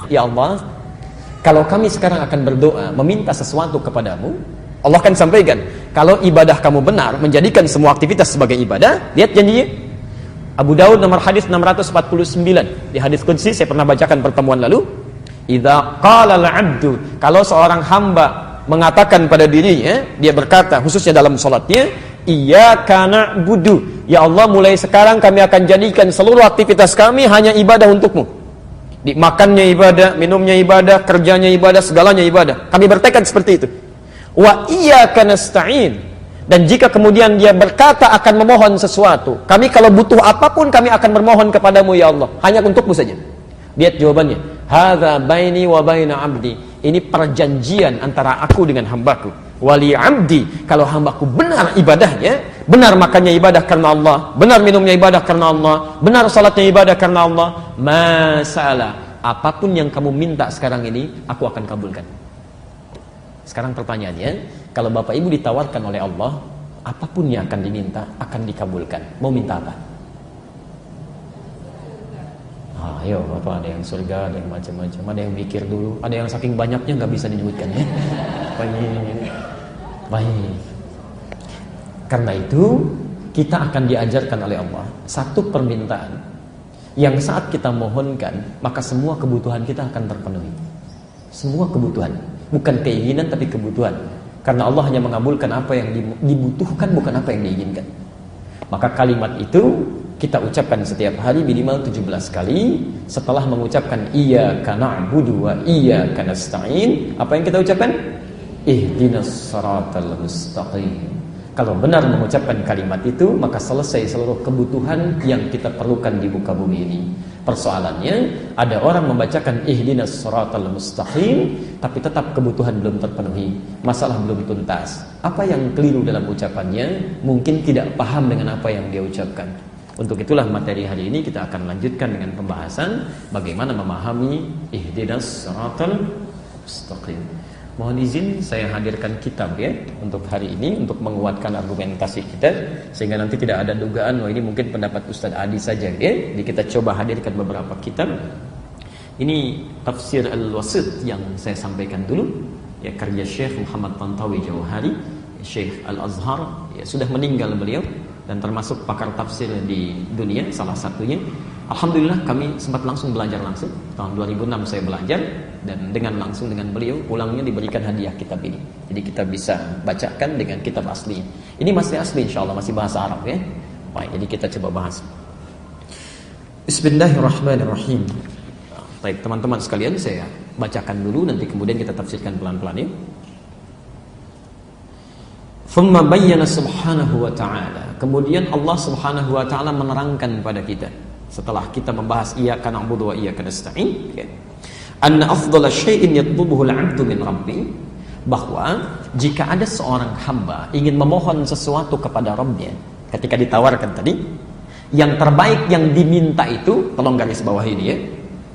Ya Allah, kalau kami sekarang akan berdoa meminta sesuatu kepadamu, Allah akan sampaikan, kalau ibadah kamu benar, menjadikan semua aktivitas sebagai ibadah. Lihat janjinya, Abu Daud nomor hadis 649. Di hadis qudsi saya pernah bacakan pertemuan lalu, idza qala al-'abdu, kalau seorang hamba mengatakan pada dirinya, dia berkata khususnya dalam salatnya, iyyaka na'budu, ya Allah, mulai sekarang kami akan jadikan seluruh aktivitas kami hanya ibadah untukmu. Di makannya ibadah, minumnya ibadah, kerjanya ibadah, segalanya ibadah. Kami bertekad seperti itu. Wa iyyaka nasta'in, dan jika kemudian dia berkata akan memohon sesuatu, kami kalau butuh apapun kami akan bermohon kepadamu ya Allah, hanya untukmu saja. Lihat jawabannya, hadza baini wa baina 'abdi, ini perjanjian antara aku dengan hambaku. Wali 'abdi, kalau hambaku benar ibadahnya, benar makannya ibadah karena Allah, benar minumnya ibadah karena Allah, benar salatnya ibadah karena Allah, masalah, apapun yang kamu minta sekarang ini aku akan kabulkan. Sekarang pertanyaannya, kalau Bapak Ibu ditawarkan oleh Allah, apapun yang akan diminta akan dikabulkan. Mau minta apa? Ayo, Bapak, ada yang surga, ada yang macam-macam, ada yang mikir dulu, ada yang saking banyaknya nggak bisa disebutkan ya. Baik. Karena itu kita akan diajarkan oleh Allah satu permintaan yang saat kita mohonkan, maka semua kebutuhan kita akan terpenuhi. Semua kebutuhan, bukan keinginan tapi kebutuhan. Karena Allah hanya mengabulkan apa yang dibutuhkan, bukan apa yang diinginkan. Maka kalimat itu kita ucapkan setiap hari minimal 17 kali. Setelah mengucapkan iyyaka na'budu wa iyyaka nasta'in, apa yang kita ucapkan? Ihdinas siratal mustaqim. Kalau benar mengucapkan kalimat itu, maka selesai seluruh kebutuhan yang kita perlukan di muka bumi ini. Persoalannya, ada orang membacakan ihdinas siratal mustaqim, tapi tetap kebutuhan belum terpenuhi, masalah belum tuntas. Apa yang keliru dalam ucapannya? Mungkin tidak paham dengan apa yang dia ucapkan. Untuk itulah materi hari ini kita akan lanjutkan dengan pembahasan bagaimana memahami ihdinas siratal mustaqim. Mohon izin saya hadirkan kitab ya untuk hari ini, untuk menguatkan argumentasi kita, sehingga nanti tidak ada dugaan, ini mungkin pendapat Ustaz Adi saja ya. Jadi kita coba hadirkan beberapa kitab. Ini tafsir Al-Wasit yang saya sampaikan dulu ya, karya Syekh Muhammad Tantawi Jauhari, Syekh Al-Azhar ya, sudah meninggal beliau dan termasuk pakar tafsir di dunia salah satunya. Alhamdulillah kami sempat langsung belajar langsung. Tahun 2006 saya belajar, dan dengan langsung dengan beliau pulangnya diberikan hadiah kitab ini. Jadi kita bisa bacakan dengan kitab asli. Ini masih asli insyaallah, masih bahasa Arab ya. Baik, jadi kita coba bahas. Bismillahirrahmanirrahim. Baik teman-teman sekalian, saya bacakan dulu, nanti kemudian kita tafsirkan pelan-pelan ya. Thumma bayyana subhanahu wa ta'ala, kemudian Allah subhanahu wa ta'ala menerangkan pada kita setelah kita membahas iyyaka na'budu wa iyyaka nasta'in ya, anna afdhala syai'in yatlubuhu al-'abdu min rabbi, bahwa jika ada seorang hamba ingin memohon sesuatu kepada Rabbnya, ketika ditawarkan tadi, yang terbaik yang diminta itu, tolong garis bawah ini ya.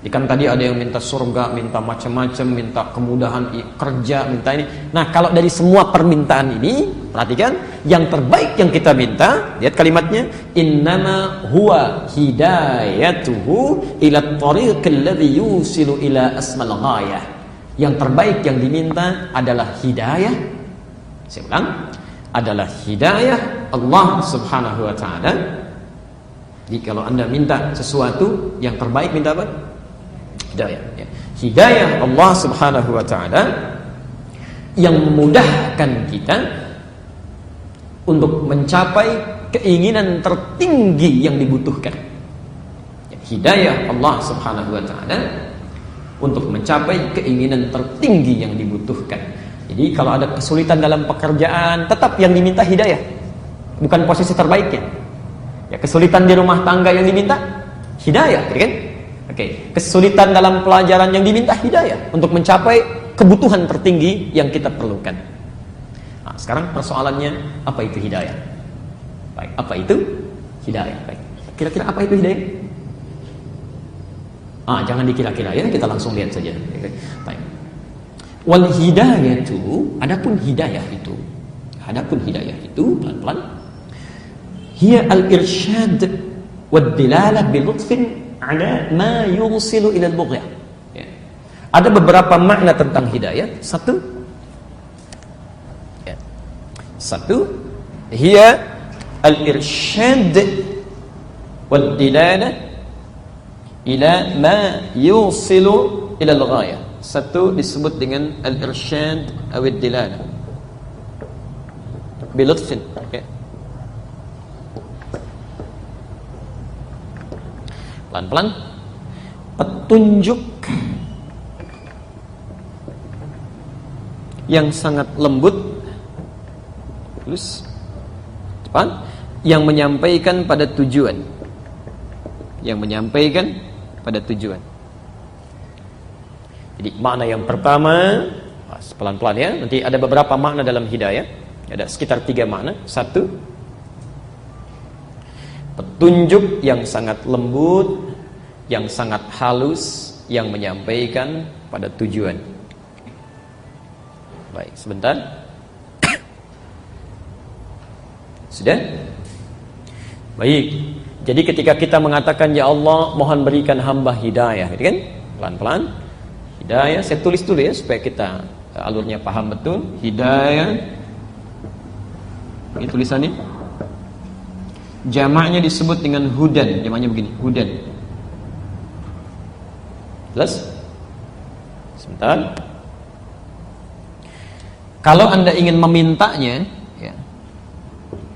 Kan tadi ada yang minta surga, minta macam-macam, minta kemudahan kerja, minta ini. Nah, kalau dari semua permintaan ini, perhatikan, yang terbaik yang kita minta, lihat kalimatnya, innama huwa hidayatuhu ila tariqil ladzi yusilu ila asmal ghayah. Yang terbaik yang diminta adalah hidayah. Saya ulang, adalah hidayah Allah Subhanahu wa taala. Jadi kalau Anda minta sesuatu, yang terbaik minta apa? Hidayah ya. Hidayah Allah Subhanahu wa ta'ala yang memudahkan kita untuk mencapai keinginan tertinggi yang dibutuhkan. Hidayah Allah Subhanahu wa ta'ala untuk mencapai keinginan tertinggi yang dibutuhkan. Jadi kalau ada kesulitan dalam pekerjaan, tetap yang diminta hidayah, bukan posisi terbaiknya. Ya, kesulitan di rumah tangga yang diminta hidayah, kan? Oke, kesulitan dalam pelajaran yang diminta hidayah untuk mencapai kebutuhan tertinggi yang kita perlukan. Nah, sekarang persoalannya, apa itu hidayah? Baik, apa itu hidayah? Baik, kira-kira apa itu hidayah? Jangan dikira-kira ya, kita langsung lihat saja. Baik. Wal hidayatu, adapun hidayah itu, pelan-pelan, hiya al-irsyad wad dilalah bi lutfin ala ma yusilu ila al-bughyah. Ya. Ada beberapa makna tentang hidayah. Satu, hiya al-irsyad wal dilalah ila ma yusilu ila al-ghayah. Satu disebut dengan al-irsyad atau dilalah bilutfin, pelan-pelan, petunjuk yang sangat lembut, halus, cepat, yang menyampaikan pada tujuan. Jadi makna yang pertama, pelan-pelan ya. Nanti ada beberapa makna dalam hidayah. Ada sekitar 3 makna. Satu, petunjuk yang sangat lembut, yang sangat halus, yang menyampaikan pada tujuan. Baik, sebentar. Sudah? Baik. Jadi ketika kita mengatakan, ya Allah, mohon berikan hamba hidayah, gitu kan? Pelan-pelan. Hidayah, saya tulis dulu ya supaya kita alurnya paham betul. Hidayah. Ini tulisannya. Jamaknya disebut dengan hudan. Jamaknya begini, hudan. Jelas? Sebentar. Kalau Anda ingin memintanya, ya.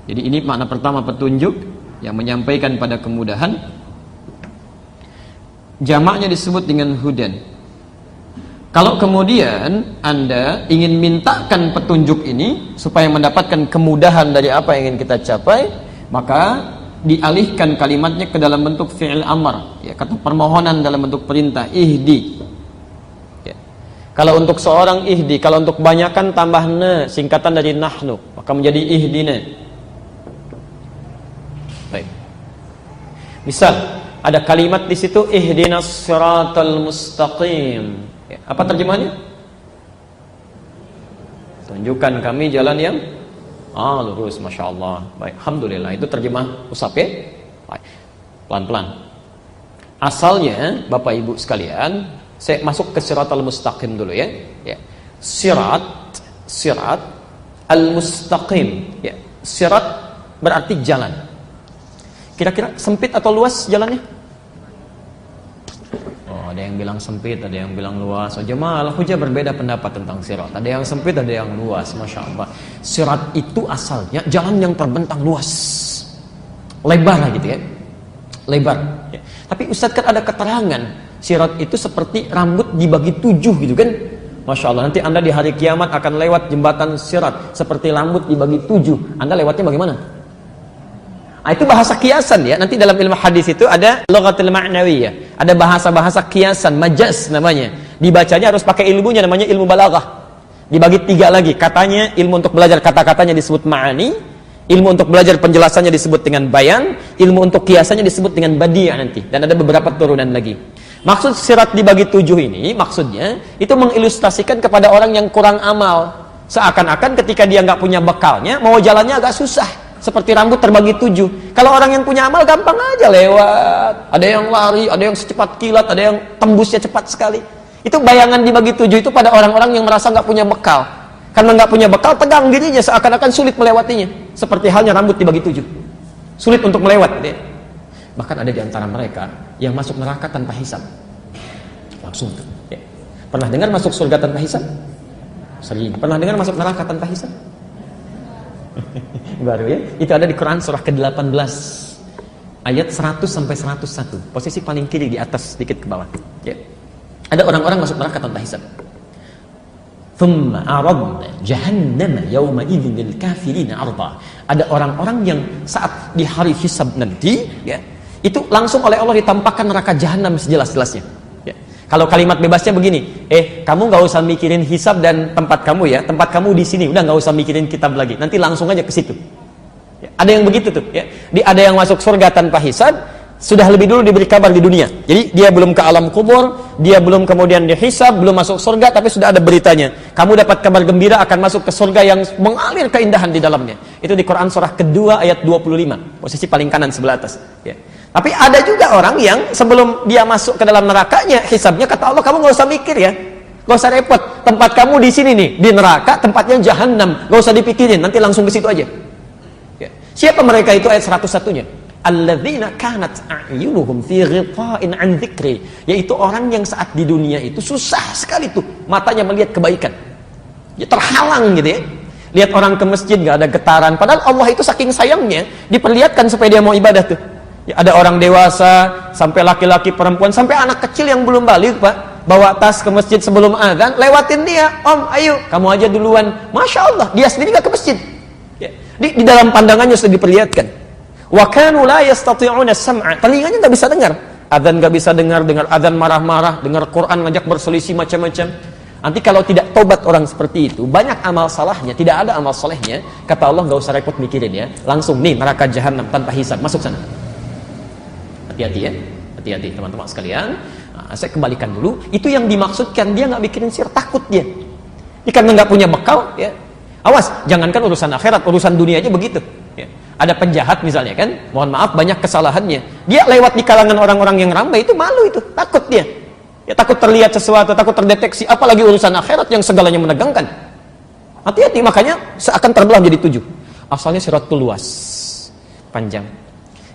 Jadi ini makna pertama, petunjuk yang menyampaikan pada kemudahan. Jamaknya disebut dengan hudan. Kalau kemudian Anda ingin mintakan petunjuk ini supaya mendapatkan kemudahan dari apa yang ingin kita capai, maka dialihkan kalimatnya ke dalam bentuk fi'il amr, ya, kata permohonan dalam bentuk perintah, ihdi. Kalau untuk seorang ihdi, kalau untuk kebanyakan tambah na, singkatan dari nahnu, maka menjadi ihdina. Baik. Misal ada kalimat di situ, ihdinas siratal mustaqim. Ya, apa terjemahannya? Tunjukkan kami jalan yang lurus, masya Allah. Baik, alhamdulillah. Itu terjemah Usap ya. Baik. Pelan-pelan. Asalnya, Bapak Ibu sekalian, saya masuk ke siratal mustaqim dulu ya. Sirat al-mustaqim. Ya. Sirat berarti jalan. Kira-kira sempit atau luas jalannya? Oh, ada yang bilang sempit, ada yang bilang luas. Oh, jemaah Al-Hujah berbeda pendapat tentang sirat. Ada yang sempit, ada yang luas. Masya Allah. Sirat itu asalnya jalan yang terbentang luas, lebar gitu ya. Lebar. Ya. Tapi Ustaz kan ada keterangan. Sirat itu seperti rambut dibagi 7 gitu kan. Masya Allah, nanti Anda di hari kiamat akan lewat jembatan sirat seperti rambut dibagi 7. Anda lewatnya bagaimana? Itu bahasa kiasan ya. Nanti dalam ilmu hadis itu ada lughatul ma'nawiyah. Ada bahasa-bahasa kiasan, majaz namanya. Dibacanya harus pakai ilmunya, namanya ilmu balaghah. Dibagi 3 lagi. Katanya ilmu untuk belajar kata-katanya disebut ma'ani, ilmu untuk belajar penjelasannya disebut dengan bayan, ilmu untuk kiasannya disebut dengan badiah nanti. Dan ada beberapa turunan lagi. Maksud sirat dibagi 7 ini, maksudnya itu mengilustrasikan kepada orang yang kurang amal. Seakan-akan ketika dia nggak punya bekalnya, mau jalannya agak susah. Seperti rambut terbagi 7. Kalau orang yang punya amal gampang aja lewat. Ada yang lari, ada yang secepat kilat, ada yang tembusnya cepat sekali. Itu bayangan dibagi 7 itu pada orang-orang yang merasa nggak punya bekal. Karena nggak punya bekal, tegang dirinya, seakan-akan sulit melewatinya. Seperti halnya rambut dibagi 7. Sulit untuk melewat. Ya. Bahkan ada di antara mereka yang masuk neraka tanpa hisab. Langsung. Ya. Pernah dengar masuk surga tanpa hisab? Sering. Pernah dengar masuk neraka tanpa hisab? Baru ya. Itu ada di Quran surah ke-18. Ayat 100 sampai 101. Posisi paling kiri di atas, sedikit ke bawah. Ya. Ada orang-orang masuk neraka tanpa hisab. Thumma aradna jahannama yawma idzin lil kafirina arda. Ada orang-orang yang saat di hari hisab nanti, ya, itu langsung oleh Allah ditampakkan neraka jahanam sejelas-jelasnya. Ya. Kalau kalimat bebasnya begini, kamu nggak usah mikirin hisab dan tempat kamu ya, tempat kamu di sini, udah nggak usah mikirin kitab lagi, nanti langsung aja ke situ. Ya. Ada yang begitu tuh, ya. Ada yang masuk surga tanpa hisab, sudah lebih dulu diberi kabar di dunia. Jadi dia belum ke alam kubur, dia belum kemudian dihisab, belum masuk surga, tapi sudah ada beritanya. Kamu dapat kabar gembira akan masuk ke surga yang mengalir keindahan di dalamnya. Itu di Quran surah kedua ayat 25, posisi paling kanan sebelah atas. Ya. Tapi ada juga orang yang sebelum dia masuk ke dalam nerakanya, hisabnya kata Allah, kamu nggak usah mikir ya. Gak usah repot. Tempat kamu di sini nih, di neraka, tempatnya jahanam. Gak usah dipikirin, nanti langsung ke situ aja. Ya. Siapa mereka itu ayat 101-nya? Alladzina kanat a'yunuhum fi ghita'in an dzikri, yaitu orang yang saat di dunia itu susah sekali tuh matanya melihat kebaikan. Ya, terhalang gitu ya. Lihat orang ke masjid gak ada getaran, padahal Allah itu saking sayangnya diperlihatkan supaya dia mau ibadah tuh. Ya, ada orang dewasa, sampai laki-laki, perempuan, sampai anak kecil yang belum balik, Pak, bawa tas ke masjid sebelum azan, lewatin dia, Om, ayo, kamu aja duluan. Masya Allah, dia sendiri gak ke masjid. Ya. Di dalam pandangannya sudah diperlihatkan. Wa kanu la yastati'una sam'a, telinganya gak bisa dengar. Azan gak bisa dengar azan marah-marah, dengar Quran ngajak berselisih macam-macam. Nanti kalau tidak tobat orang seperti itu, banyak amal salahnya, tidak ada amal solehnya. Kata Allah, gak usah repot mikirin ya, langsung nih neraka jahanam tanpa hisab, masuk sana. Hati-hati ya, hati-hati teman-teman sekalian. Nah, saya kembalikan dulu, itu yang dimaksudkan, dia nggak mikirin sir, takut dia. Ini karena nggak punya bekal, ya. Awas, jangankan urusan akhirat, urusan dunia aja begitu. Ya. Ada penjahat misalnya kan, mohon maaf banyak kesalahannya. Dia lewat di kalangan orang-orang yang ramai itu malu itu, takut dia. Ya, takut terlihat sesuatu, takut terdeteksi, apalagi urusan akhirat yang segalanya menegangkan. Hati-hati, makanya seakan terbelah menjadi 7. Asalnya siratul luas, panjang.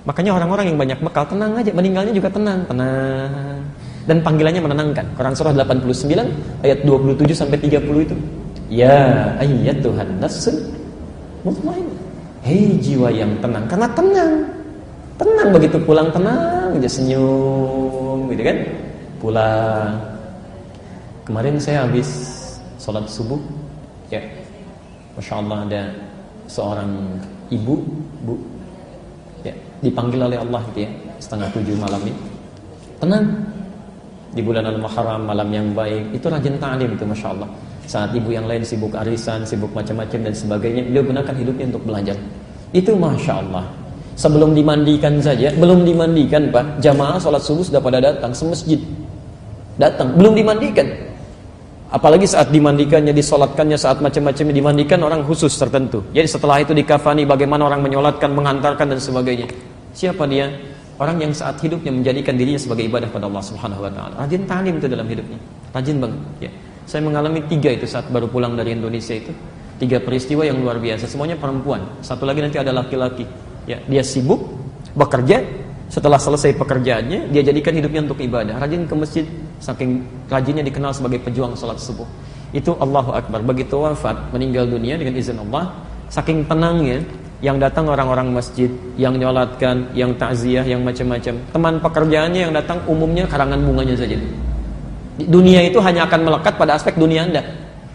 Makanya orang-orang yang banyak bekal tenang aja, meninggalnya juga tenang. Dan panggilannya menenangkan. Quran surah 89 ayat 27 sampai 30 itu. Ya ayyatuhan nafsul mutmainnah. Hei jiwa yang tenang, karena tenang. Tenang begitu pulang tenang aja, senyum gitu kan. Pulang. Kemarin saya habis sholat subuh, ya. Masya Allah ada seorang ibu, Bu, ya, dipanggil oleh Allah gitu ya, 6:30 malam ini. Tenang. Di bulan Al-Muharram, malam yang baik, itu rajin ta'lim itu, Masya Allah. Saat ibu yang lain sibuk arisan, sibuk macam-macam dan sebagainya, beliau gunakan hidupnya untuk belajar. Itu Masya Allah. Sebelum dimandikan saja, belum dimandikan Pak, jamaah sholat subuh sudah pada datang, semasjid datang, belum dimandikan. Apalagi saat dimandikannya, disolatkannya, saat macam-macamnya dimandikan orang khusus tertentu. Jadi setelah itu dikafani, bagaimana orang menyolatkan, menghantarkan dan sebagainya. Siapa dia? Orang yang saat hidupnya menjadikan dirinya sebagai ibadah pada Allah Subhanahu wa taala. Rajin ta'lim itu dalam hidupnya. Rajin banget, ya. Saya mengalami 3 itu saat baru pulang dari Indonesia itu. 3 peristiwa yang luar biasa, semuanya perempuan. Satu lagi nanti ada laki-laki. Ya, dia sibuk bekerja, setelah selesai pekerjaannya, dia jadikan hidupnya untuk ibadah. Rajin ke masjid, saking rajinnya dikenal sebagai pejuang salat subuh. Itu Allahu Akbar. Begitu wafat, meninggal dunia dengan izin Allah, saking tenangnya, yang datang orang-orang masjid, yang nyolatkan, yang takziah, yang macam-macam. Teman pekerjaannya yang datang umumnya karangan bunganya saja. Di dunia itu hanya akan melekat pada aspek dunia Anda.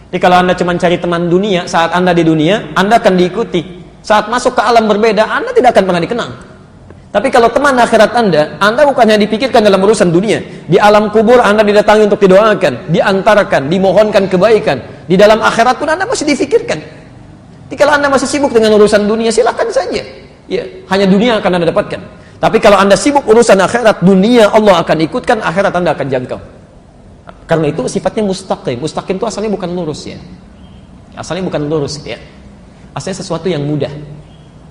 Jadi kalau Anda cuma cari teman dunia, saat Anda di dunia, Anda akan diikuti. Saat masuk ke alam berbeda, Anda tidak akan pernah dikenal. Tapi kalau teman akhirat Anda bukannya dipikirkan dalam urusan dunia. Di alam kubur Anda didatangi untuk didoakan, diantarkan, dimohonkan kebaikan. Di dalam akhirat pun Anda masih difikirkan. Jadi kalau Anda masih sibuk dengan urusan dunia, silakan saja. Ya, hanya dunia akan Anda dapatkan. Tapi kalau Anda sibuk urusan akhirat, dunia Allah akan ikutkan, akhirat Anda akan jangkau. Karena itu sifatnya mustaqim. Mustaqim itu asalnya bukan lurus ya. Asalnya bukan lurus ya. Asalnya sesuatu yang mudah.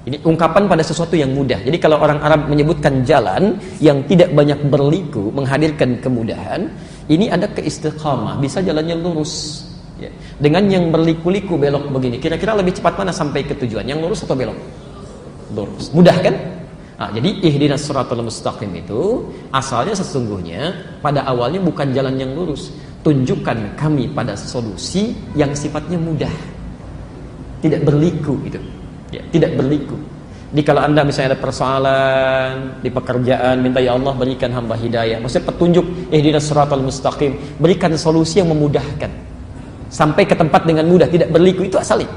Ini ungkapan pada sesuatu yang mudah. Jadi kalau orang Arab menyebutkan jalan yang tidak banyak berliku, menghadirkan kemudahan, ini ada keistiqamah, bisa jalannya lurus. Ya. Dengan yang berliku-liku belok begini, kira-kira lebih cepat mana sampai ke tujuan? Yang lurus atau belok? Lurus. Mudah kan? Nah, jadi ihdinas siratal mustaqim itu asalnya sesungguhnya pada awalnya bukan jalan yang lurus. Tunjukkan kami pada solusi yang sifatnya mudah, tidak berliku gitu. Ya, tidak berliku. Jadi kalau Anda misalnya ada persoalan di pekerjaan, minta ya Allah berikan hamba hidayah. Maksudnya petunjuk ihdinas siratal mustaqim, berikan solusi yang memudahkan. Sampai ke tempat dengan mudah, tidak berliku, itu asalnya.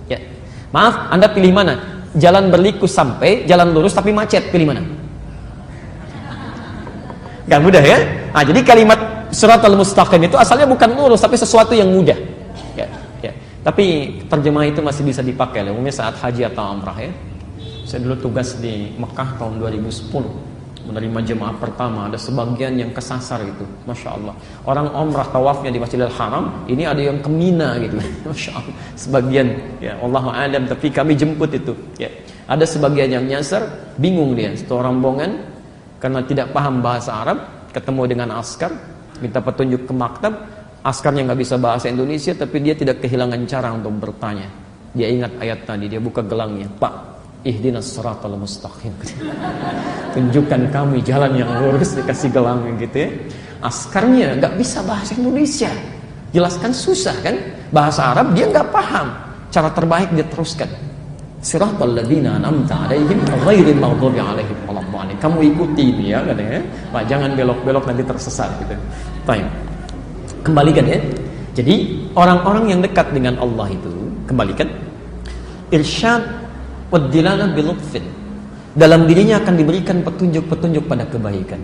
Ya. Maaf, Anda pilih mana? Jalan berliku sampai, jalan lurus tapi macet, pilih mana? Gak mudah ya? Nah, jadi kalimat siratal mustaqim itu asalnya bukan lurus, tapi sesuatu yang mudah. Ya, ya. Tapi terjemah itu masih bisa dipakai, umumnya saat haji atau umrah ya. Saya dulu tugas di Mekah tahun 2010. Menerima jemaah pertama, ada sebagian yang kesasar gitu, Masya Allah. Orang umrah tawafnya di Masjidil Haram, ini ada yang ke Mina gitu, Masya Allah. Sebagian, ya Allahu a'lam, tapi kami jemput itu. Ya. Ada sebagian yang nyasar, bingung dia, satu rombongan, karena tidak paham bahasa Arab, ketemu dengan askar, minta petunjuk ke maktab, Askarnya nggak bisa bahasa Indonesia, tapi dia tidak kehilangan cara untuk bertanya. Dia ingat ayat tadi, dia buka gelangnya, Pak, ihdinas siratal mustaqim. Tunjukkan kami jalan yang lurus, dikasih gelangnya gitu ya. Askarnya nggak bisa bahasa Indonesia, jelaskan susah kan? Bahasa Arab dia nggak paham. Cara terbaik dia teruskan. Siratal ladzina an'amta 'alaihim ghairil maghdubi 'alaihim waladdallin. Kamu ikuti ini ya katanya. Pak, jangan belok-belok nanti tersesat gitu. Baik. Kembalikan ya. Jadi orang-orang yang dekat dengan Allah itu, kembalikan, irsyad wad dilalah bil lutfin. Dalam dirinya akan diberikan petunjuk-petunjuk pada kebaikan.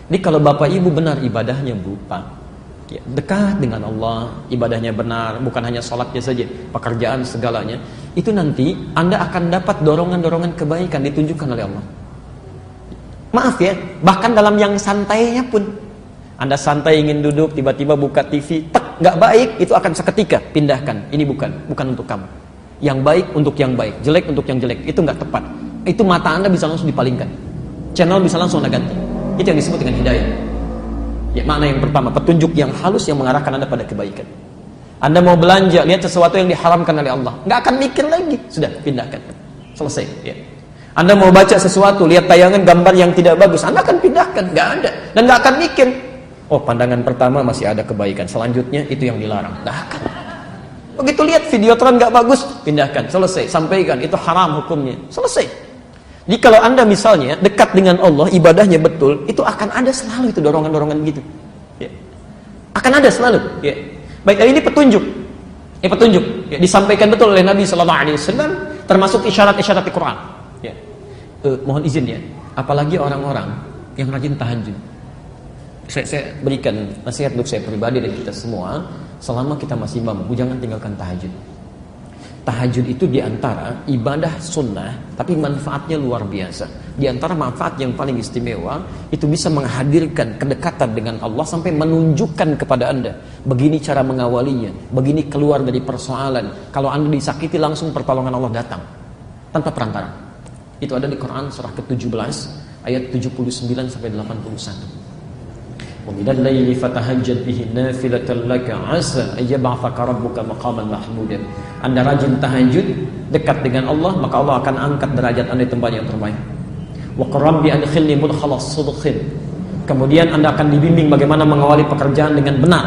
Jadi kalau Bapak Ibu benar ibadahnya, Bu, Pak, ya, dekat dengan Allah, ibadahnya benar, bukan hanya sholatnya saja, pekerjaan segalanya, itu nanti Anda akan dapat dorongan-dorongan kebaikan ditunjukkan oleh Allah. Maaf ya, bahkan dalam yang santainya pun, Anda santai ingin duduk, tiba-tiba buka TV, tek, nggak baik, itu akan seketika pindahkan. Ini bukan untuk kamu. Yang baik untuk yang baik, jelek untuk yang jelek, itu nggak tepat. Itu mata Anda bisa langsung dipalingkan, channel bisa langsung Anda ganti. Itu yang disebut dengan hidayah. Ya, makna yang pertama, petunjuk yang halus yang mengarahkan Anda pada kebaikan. Anda mau belanja, lihat sesuatu yang diharamkan oleh Allah, nggak akan mikir lagi, sudah pindahkan, selesai. Ya. Anda mau baca sesuatu, lihat tayangan gambar yang tidak bagus, Anda akan pindahkan, nggak ada, dan nggak akan mikir. Oh, pandangan pertama masih ada kebaikan, selanjutnya itu yang dilarang. Nggak akan. Begitu lihat videotron nggak bagus, pindahkan, selesai, sampaikan itu haram hukumnya, selesai. Jadi kalau Anda misalnya dekat dengan Allah, ibadahnya betul, itu akan ada selalu itu dorongan-dorongan gitu. Ya. Akan ada selalu. Ya. Baik, ini petunjuk. Ini petunjuk. Ya, disampaikan betul oleh Nabi SAW, termasuk isyarat-isyarat di Quran. Ya. Mohon izin ya, apalagi orang-orang yang rajin tahajud. Saya berikan nasihat untuk saya pribadi dan kita semua, selama kita masih mampu, jangan tinggalkan tahajud. Tahajud itu diantara ibadah sunnah, tapi manfaatnya luar biasa. Diantara manfaat yang paling istimewa, itu bisa menghadirkan kedekatan dengan Allah sampai menunjukkan kepada Anda, begini cara mengawalinya, begini keluar dari persoalan. Kalau Anda disakiti, langsung pertolongan Allah datang tanpa perantara. Itu ada di Quran surah ke-17 ayat 79 sampai 81. Wa minal laili fatahajjad bihi nafilatan laka 'asa ay yab'athaka rabbuka maqaman mahmudan. Anda rajin tahajud, dekat dengan Allah, maka Allah akan angkat derajat Anda di tempat yang terbaik. Wa qarrabbi adkhilni mudkhalas sidqin. Kemudian Anda akan dibimbing bagaimana mengawali pekerjaan dengan benar.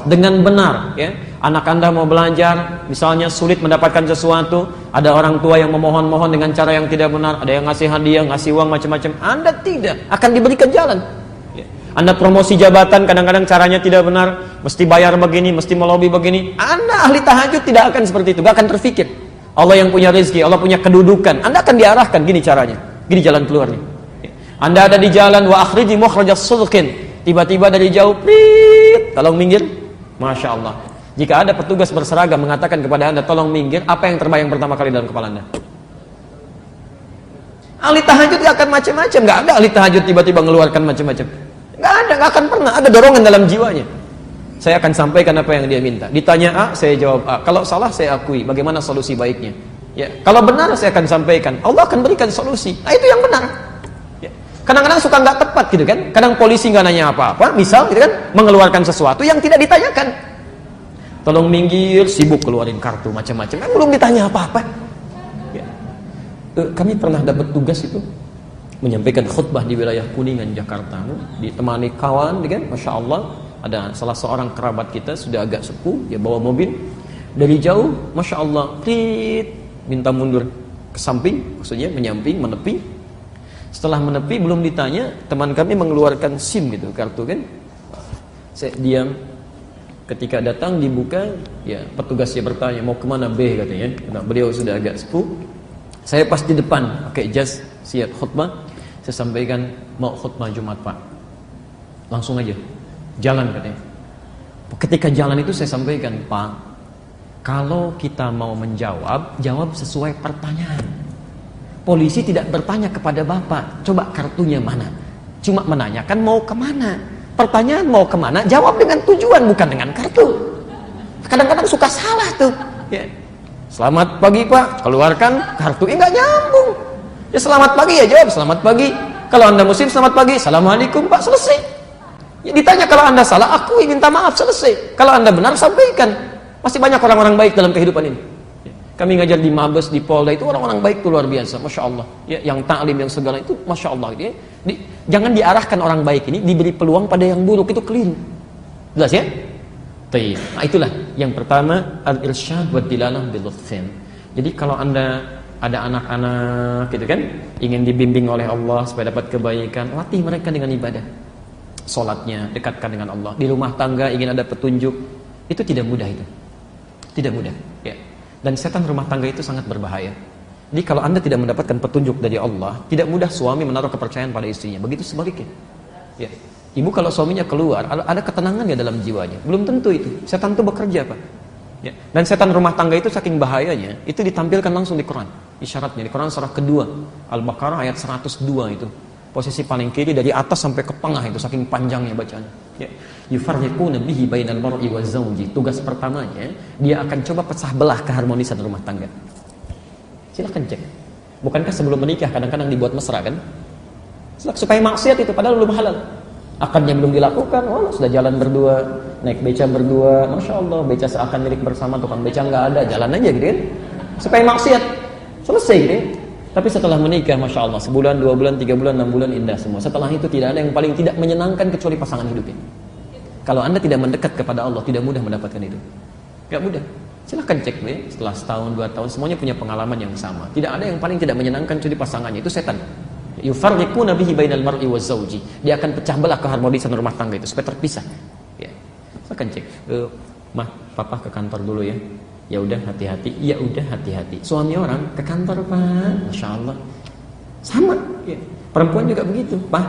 Dengan benar, ya. Anak Anda mau belajar, misalnya sulit mendapatkan sesuatu, ada orang tua yang memohon-mohon dengan cara yang tidak benar, ada yang ngasih hadiah, ngasih uang macam-macam. Anda tidak akan diberikan jalan. Anda promosi jabatan, kadang-kadang caranya tidak benar, mesti bayar begini, mesti melobi begini. Anda ahli tahajud tidak akan seperti itu, gak akan terfikir. Allah yang punya rezeki, Allah punya kedudukan, Anda akan diarahkan, gini caranya, gini jalan keluarnya. Anda ada di jalan, wa akhriji mukhrajas sidqin, tiba-tiba dari jauh, prit, tolong minggir, Masya Allah. Jika ada petugas berseragam mengatakan kepada Anda, tolong minggir, apa yang terbayang pertama kali dalam kepala Anda? Ahli tahajud gak akan macam-macam, gak ada ahli tahajud tiba-tiba mengeluarkan macam-macam. Nggak ada, nggak akan pernah ada dorongan dalam jiwanya. Saya akan sampaikan apa yang dia minta. Ditanya A, saya jawab A. Kalau salah, saya akui. Bagaimana solusi baiknya? Ya, kalau benar, saya akan sampaikan. Allah akan berikan solusi. Nah, itu yang benar. Ya. Kadang-kadang suka nggak tepat gitu kan? Kadang polisi nggak nanya apa-apa, misal gitu kan, mengeluarkan sesuatu yang tidak ditanyakan. Tolong minggir, sibuk keluarin kartu macam-macam. Belum ditanya apa-apa. Ya. Kami pernah dapat tugas itu, menyampaikan khutbah di wilayah Kuningan, Jakarta, ditemani kawan, kan? Masya Allah, ada salah seorang kerabat kita sudah agak sepuh, dia bawa mobil dari jauh, Masya Allah, prit, minta mundur ke samping, maksudnya menyamping, menepi. Setelah menepi, belum ditanya, teman kami mengeluarkan SIM gitu, kartu kan. Saya diam. Ketika datang dibuka, ya petugasnya bertanya, mau kemana B katanya. Karena beliau sudah agak sepuh. Saya pas di depan, pakai jas, siap khutbah. Saya sampaikan, mau khutbah Jumat Pak, langsung aja jalan katanya. Ketika jalan itu saya sampaikan, Pak, kalau kita mau menjawab, jawab sesuai pertanyaan. Polisi tidak bertanya kepada Bapak, coba kartunya mana, cuma menanyakan mau kemana. Pertanyaan mau kemana, jawab dengan tujuan, bukan dengan kartu. Kadang-kadang suka salah tuh ya. Selamat pagi Pak, keluarkan kartu, nggak nyambung. Ya selamat pagi ya jawab selamat pagi. Kalau Anda muslim selamat pagi, assalamualaikum Pak, selesai. Ya, ditanya kalau Anda salah, akui, minta maaf, selesai. Kalau Anda benar, sampaikan. Masih banyak orang-orang baik dalam kehidupan ini. Kami ngajar di Mabes, di Polda, itu orang-orang baik itu luar biasa, Masya Allah. Ya, yang taklim, yang segala itu, Masya Allah. Ya. Jangan diarahkan orang baik ini, diberi peluang pada yang buruk, itu keliru. Jelas ya? Taib. Nah, itulah yang pertama, al-irsyad wa dilalah bil-lutfin. Jadi kalau Anda ada anak-anak gitu kan, ingin dibimbing oleh Allah supaya dapat kebaikan, latih mereka dengan ibadah. Salatnya dekatkan dengan Allah. Di rumah tangga ingin ada petunjuk, itu tidak mudah itu. Tidak mudah, ya. Dan setan rumah tangga itu sangat berbahaya. Jadi kalau Anda tidak mendapatkan petunjuk dari Allah, tidak mudah suami menaruh kepercayaan pada istrinya. Begitu sebaliknya. Ya. Ibu kalau suaminya keluar, ada ketenangan ya dalam jiwanya. Belum tentu itu. Setan itu bekerja, Pak. Ya. Dan setan rumah tangga itu saking bahayanya, itu ditampilkan langsung di Quran. Isyaratnya di Quran surah kedua, Al-Baqarah ayat 102 itu. Posisi paling kiri dari atas sampai ke tengah itu, saking panjangnya bacaan. Ya. Yufarriquna bihi bainal mar'i wa zawji. Tugas pertamanya, dia akan coba pecah belah keharmonisan rumah tangga. Silakan cek. Bukankah sebelum menikah kadang-kadang dibuat mesra kan? Supaya maksiat itu padahal belum halal. Akadnya belum dilakukan, sudah jalan berdua, naik beca berdua, Masya Allah, beca seakan milik bersama, tukang beca nggak ada, jalan aja gitu kan? Supaya maksiat, selesai gitu ya. Tapi setelah menikah, Masya Allah, sebulan, 2 bulan, 3 bulan, 6 bulan, indah semua. Setelah itu tidak ada yang paling tidak menyenangkan kecuali pasangan hidupnya. Kalau Anda tidak mendekat kepada Allah, tidak mudah mendapatkan itu. Gak mudah. Silahkan cek deh, setelah setahun, 2 tahun, semuanya punya pengalaman yang sama. Tidak ada yang paling tidak menyenangkan kecuali pasangannya, itu setan. Yufarriquna bihi bainal mar'i wa zawji. Dia akan pecah belah keharmonisan rumah tangga itu supaya terpisah. Ya. Silahkan cek. Mah, papa ke kantor dulu ya. Ya udah hati-hati. Ya udah hati-hati. Suami orang ke kantor, Pak. Masya Allah. Sama. Ya. Perempuan juga begitu, Pak.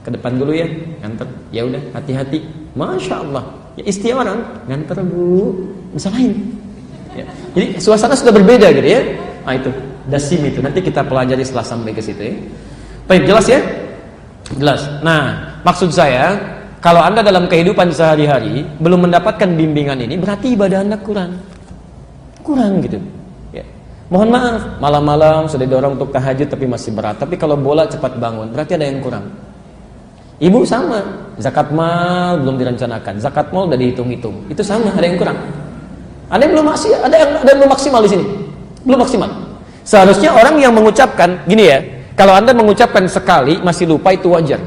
Ke depan dulu ya, nganter. Ya udah hati-hati. Masya Allah. Ya, istri orang nganter, Bu. Misalahin. Ya. Jadi suasana sudah berbeda gitu ya. Nah itu dasim itu. Nanti kita pelajari setelah sampai ke situ ya. Baik, jelas ya? Jelas. Nah, maksud saya, kalau Anda dalam kehidupan sehari-hari belum mendapatkan bimbingan ini, berarti ibadah Anda kurang. Kurang gitu. Ya. Mohon maaf, malam-malam sudah didorong untuk tahajud tapi masih berat. Tapi kalau bola cepat bangun, berarti ada yang kurang. Ibu sama, zakat mal belum direncanakan, zakat mal udah dihitung-hitung. Itu sama, ada yang kurang. Ada yang belum maksimal, ada yang belum maksimal di sini. Belum maksimal. Seharusnya orang yang mengucapkan gini ya, kalau Anda mengucapkan sekali masih lupa itu wajar.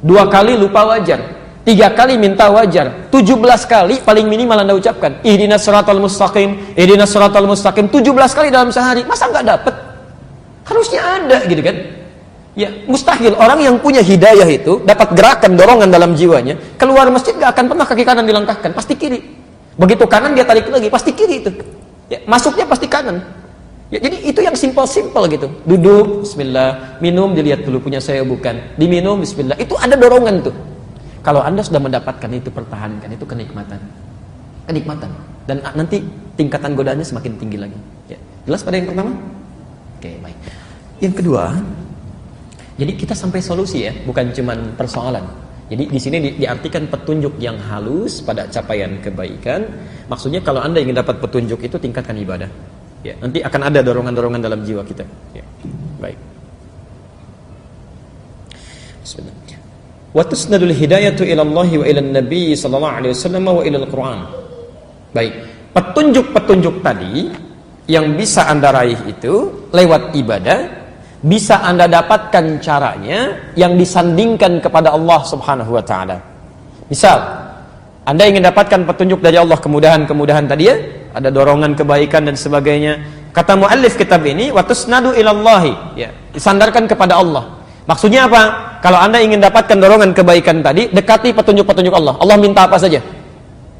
2 kali lupa wajar. 3 kali minta wajar. 17 kali paling minimal Anda ucapkan. Ihdinas siratal mustaqim, ihdinas siratal mustaqim 17 kali dalam sehari. Masa nggak dapat? Harusnya ada gitu kan? Ya, mustahil orang yang punya hidayah itu dapat gerakan dorongan dalam jiwanya, keluar masjid nggak akan pernah kaki kanan dilangkahkan, pasti kiri. Begitu kanan dia tarik lagi, pasti kiri itu. Ya, masuknya pasti kanan. Ya, jadi itu yang simple gitu. Duduk, bismillah, minum dilihat dulu punya saya bukan. Diminum, bismillah. Itu ada dorongan tuh. Kalau Anda sudah mendapatkan itu, pertahankan, itu kenikmatan. Kenikmatan. Dan nanti tingkatan godaannya semakin tinggi lagi. Ya. Jelas pada yang pertama? Oke, baik. Yang kedua, jadi kita sampai solusi ya, bukan cuman persoalan. Jadi di sini diartikan petunjuk yang halus pada capaian kebaikan. Maksudnya kalau Anda ingin dapat petunjuk itu tingkatkan ibadah. Ya, nanti akan ada dorongan-dorongan dalam jiwa kita. Ya. Baik. Bismillah. Wa tusnadul hidayatu ila Allah wa ila Nabi sallallahu alaihi wasallam wa ila Al-Qur'an. Baik. Petunjuk-petunjuk tadi yang bisa Anda raih itu lewat ibadah, bisa Anda dapatkan caranya yang disandingkan kepada Allah Subhanahu wa taala. Misal, Anda ingin dapatkan petunjuk dari Allah, kemudahan-kemudahan tadi ya, ada dorongan kebaikan dan sebagainya. Kata muallif kitab ini, wa tusnadu ilallahi, ya, disandarkan kepada Allah. Maksudnya apa? Kalau Anda ingin dapatkan dorongan kebaikan tadi, dekati petunjuk-petunjuk Allah. Allah minta apa saja?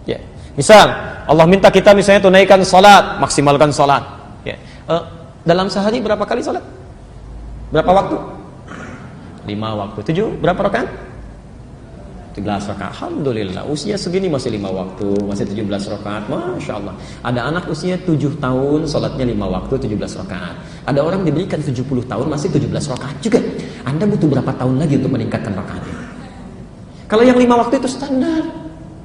Ya. Misal, Allah minta kita misalnya tunaikan salat, maksimalkan salat. Ya. Dalam sehari berapa kali salat? Berapa waktu? 5 waktu. 7 berapa rakaat? 17 rakaat. Alhamdulillah, usia segini masih 5 waktu, masih 17 rakaat. Masya Allah. Ada anak usia 7 tahun, sholatnya 5 waktu, 17 rakaat. Ada orang diberikan 70 tahun, masih 17 rakaat juga. Anda butuh berapa tahun lagi untuk meningkatkan rakaatnya? Kalau yang 5 waktu itu standar.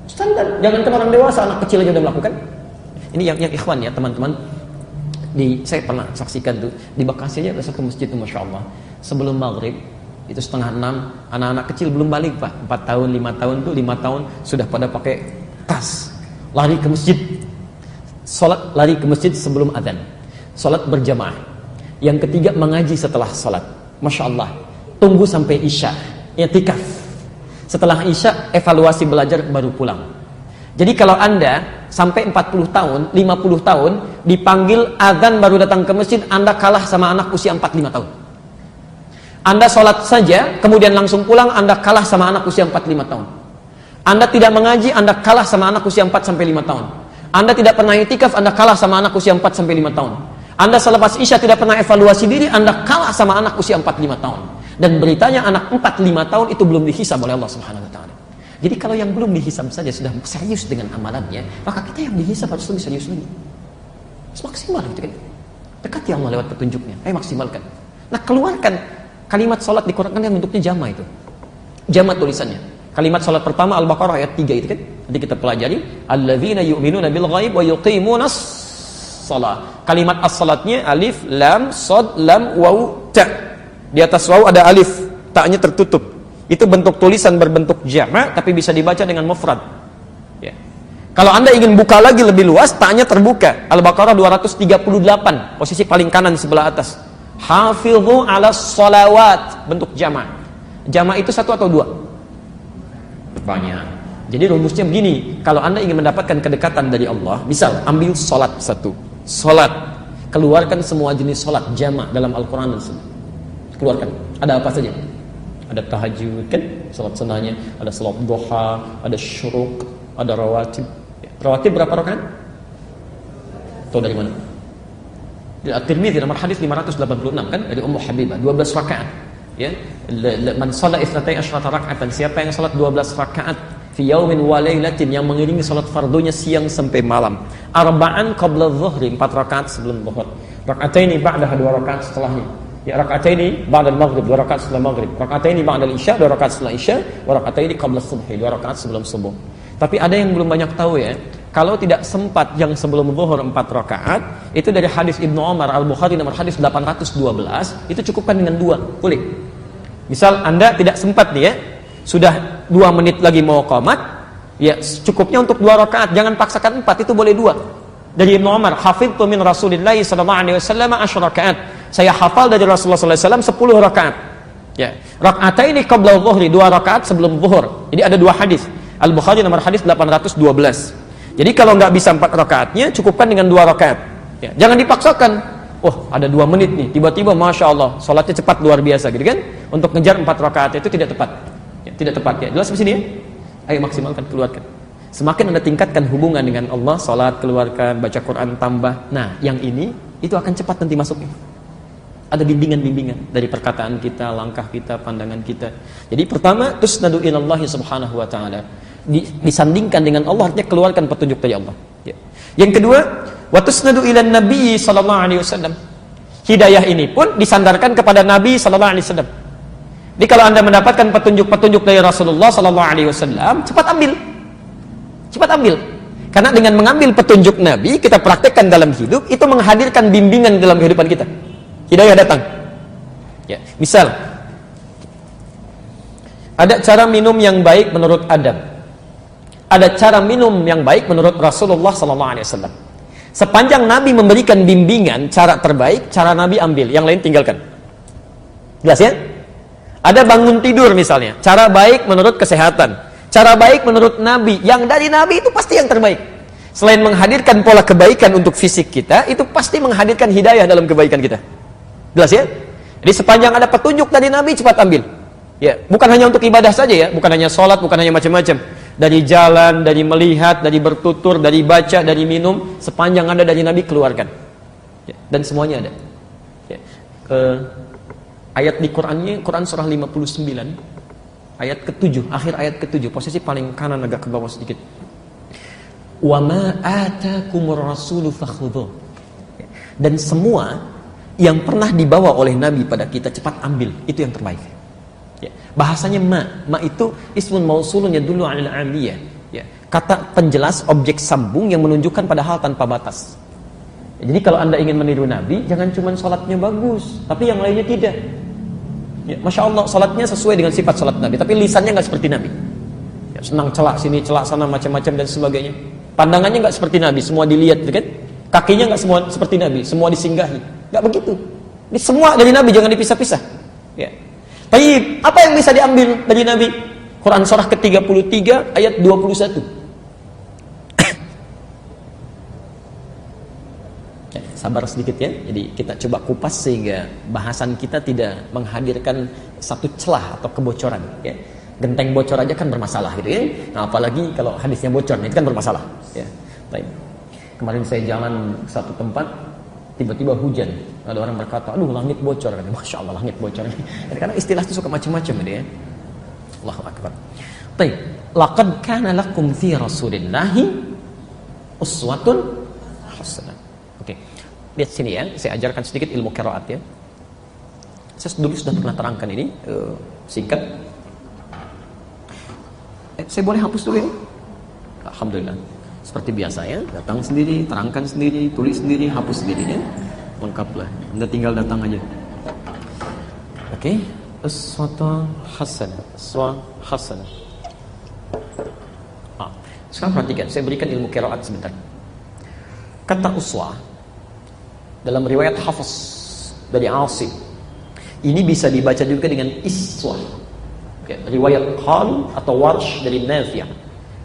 Standar. Jangankan orang dewasa, anak kecil aja udah melakukan. Ini yang ikhwan ya, teman-teman. Saya pernah saksikan tuh, di Bekasi aja ada satu masjid tuh, Masya Allah. Sebelum maghrib, Itu setengah 6, anak-anak kecil belum balik Pak, 4 tahun, 5 tahun tuh, 5 tahun sudah pada pakai tas, lari ke masjid, sholat, lari ke masjid sebelum adzan, sholat berjamaah. Yang ketiga mengaji setelah sholat, Masya Allah, tunggu sampai isya, i'tikaf. Setelah isya evaluasi belajar baru pulang. Jadi kalau Anda sampai 40 tahun, 50 tahun dipanggil adzan baru datang ke masjid, Anda kalah sama anak usia 45 tahun. Anda sholat saja, kemudian langsung pulang, Anda kalah sama anak usia 45 tahun. Anda tidak mengaji, Anda kalah sama anak usia 4-5 tahun. Anda tidak pernah itikaf, Anda kalah sama anak usia 4-5 tahun. Anda selepas isya tidak pernah evaluasi diri, Anda kalah sama anak usia 45 tahun. Dan beritanya anak 45 tahun itu belum dihisab oleh Allah Subhanahu wa Ta'ala. Jadi kalau yang belum dihisab saja sudah serius dengan amalannya, maka kita yang dihisab harus lebih serius lagi. Maksimal gitu kan. Dekati Allah lewat petunjuknya. Ayo maksimalkan. Nah, keluarkan kalimat salat di Quran kan yang bentuknya jama itu. Jama tulisannya. Kalimat salat pertama Al-Baqarah ayat 3 itu kan. Nanti kita pelajari, alladzina yu'minuna bil ghaib wa yuqimunas shalah. Kalimat as-salatnya alif, lam, shad, lam, waw, ta. Di atas waw ada alif, ta-nya tertutup. Itu bentuk tulisan berbentuk jama' tapi bisa dibaca dengan mufrad. Ya. Kalau Anda ingin buka lagi lebih luas, ta-nya terbuka. Al-Baqarah 238, posisi paling kanan sebelah atas. Hafidhu ala sholawat, bentuk jama'. Jama' itu 1 atau 2? Banyak. Jadi rumusnya begini, kalau Anda ingin mendapatkan kedekatan dari Allah, misal ambil sholat 1, sholat, keluarkan semua jenis sholat jama' dalam Al-Quran dan Sunnah. Keluarkan, ada apa saja? Ada tahajud kan, sholat sunnahnya, ada sholat duha, ada syuruk, ada rawatib. Rawatib berapa rakaat? Tahu dari mana? Di At-Tirmidzi nomor hadis 586 kan, dari Ummu Habibah, 12 rakaat. Ya, man shalla 12 raka'atan, siapa yang salat 12 rakaat fi yaumin wa lailatin, yang mengiringi salat fardunya siang sampai malam. Arba'an qabla dhuhri, 4 rakaat sebelum zuhur. Raka'ataini ba'daha, 2 rakaat setelahnya. Ya, raka'ataini ba'da al-maghrib, 2 rakaat setelah maghrib. Raka'ataini ba'da al-isya, 2 rakaat setelah isya. Wa raka'ataini qabla subhi, 2 rakaat sebelum subuh. Tapi ada yang belum banyak tahu ya, kalau tidak sempat yang sebelum zuhur 4 rakaat, itu dari hadis Ibnu Umar, Al-Bukhari nomor hadis 812, itu cukupkan dengan 2, boleh. Misal Anda tidak sempat nih ya, sudah 2 menit lagi mau qomat, ya cukupnya untuk 2 rakaat, jangan paksakan 4, itu boleh 2. Dari Ibnu Umar, hafidtu min Rasulillah sallallahu alaihi wasallam 10 rakaat. Saya hafal dari Rasulullah sallallahu alaihi wasallam 10 rakaat. Ya, raka'ataini qabla dhuhri, 2 rakaat sebelum zuhur. Jadi ada 2 hadis. Al-Bukhari nomor hadis 812. Jadi kalau nggak bisa 4 rakaatnya, cukupkan dengan 2 rakaat. Ya, jangan dipaksakan. Oh, ada 2 menit nih, tiba-tiba Masya Allah, sholatnya cepat luar biasa gitu kan. Untuk ngejar 4 rakaat itu tidak tepat ya, tidak tepat ya. Jelas di sini ya? Ayo maksimalkan, keluarkan. Semakin Anda tingkatkan hubungan dengan Allah, sholat, keluarkan, baca Quran, tambah. Nah, yang ini, itu akan cepat nanti masuknya. Ada bimbingan-bimbingan dari perkataan kita, langkah kita, pandangan kita. Jadi pertama, tusnadu ilallahi subhanahu wa ta'ala. Disandingkan dengan Allah, artinya keluarkan petunjuk dari Allah ya. Yang kedua, wa tusnadu ilan nabi sallallahu alaihi wasallam. Hidayah ini pun disandarkan kepada Nabi sallallahu alaihi wasallam. Jadi kalau Anda mendapatkan petunjuk-petunjuk dari Rasulullah sallallahu alaihi wasallam, cepat ambil. Cepat ambil. Karena dengan mengambil petunjuk Nabi, kita praktekkan dalam hidup, itu menghadirkan bimbingan dalam kehidupan kita. Hidayah datang. Ya, misal ada cara minum yang baik menurut adab. Ada cara minum yang baik menurut Rasulullah sallallahu alaihi wasallam. Sepanjang Nabi memberikan bimbingan cara terbaik, cara Nabi ambil, yang lain tinggalkan. Jelas ya? Ada bangun tidur misalnya, cara baik menurut kesehatan, cara baik menurut Nabi, yang dari Nabi itu pasti yang terbaik. Selain menghadirkan pola kebaikan untuk fisik kita, itu pasti menghadirkan hidayah dalam kebaikan kita. Jelas ya? Jadi sepanjang ada petunjuk dari Nabi, cepat ambil. Ya, bukan hanya untuk ibadah saja ya, bukan hanya sholat, bukan hanya macam-macam. Dari jalan, dari melihat, dari bertutur, dari baca, dari minum, sepanjang ada dari Nabi, keluarkan. Ya, dan semuanya ada. Ya. Ayat di Qurannya, Quran surah 59, ayat ke-7, akhir ayat ke-7, posisi paling kanan agak ke bawah sedikit. Wa ma atakumur rasulu fakhudhu. Dan semua yang pernah dibawa oleh Nabi pada kita, cepat ambil, itu yang terbaik. Ya. Bahasanya ma itu ismun mausulun yadullu 'alal 'aliyah. Ya. Kata penjelas objek sambung yang menunjukkan pada hal tanpa batas. Ya, jadi kalau Anda ingin meniru Nabi, jangan cuma sholatnya bagus, tapi yang lainnya tidak. Ya, Masya Allah, salatnya sesuai dengan sifat salat Nabi, tapi lisannya nggak seperti Nabi. Ya, senang celak sini, celak sana, macam-macam dan sebagainya. Pandangannya nggak seperti Nabi, semua dilihat, kan? Kakinya nggak semua seperti Nabi, semua disinggahi. Nggak begitu. Ini semua dari Nabi, jangan dipisah-pisah. Ya. Tapi apa yang bisa diambil dari Nabi? Quran surah ke-33 ayat 21. Sabar sedikit ya. Jadi kita coba kupas sehingga bahasan kita tidak menghadirkan satu celah atau kebocoran ya. Genteng bocor aja kan bermasalah gitu ya. Nah, apalagi kalau hadisnya bocor, itu kan bermasalah ya. Baik. Kemarin saya jalan ke satu tempat, tiba-tiba hujan. Ada orang berkata, "Aduh, langit bocor." Masya Allah, langit bocor. Karena istilah itu suka macam-macam gitu ya. Allahu akbar. Baik. Laqad kana lakum fi Rasulillahi uswatun hasanah. Oke. Lihat sini ya, saya ajarkan sedikit ilmu qiraat ya. Saya dulu sudah pernah terangkan ini, singkat. Saya boleh hapus dulu ya? Alhamdulillah. Seperti biasa ya, datang sendiri, terangkan sendiri, tulis sendiri, hapus sendiri ya. Lengkaplah. Anda tinggal datang aja. Oke. Uswatun hasanah. Uswatun hasanah. Sekarang perhatikan, saya berikan ilmu qiraat sebentar. Kata uswah dalam riwayat Hafiz dari Asim, ini bisa dibaca juga dengan iswah. Riwayat Qal atau Warsh dari Nafi'.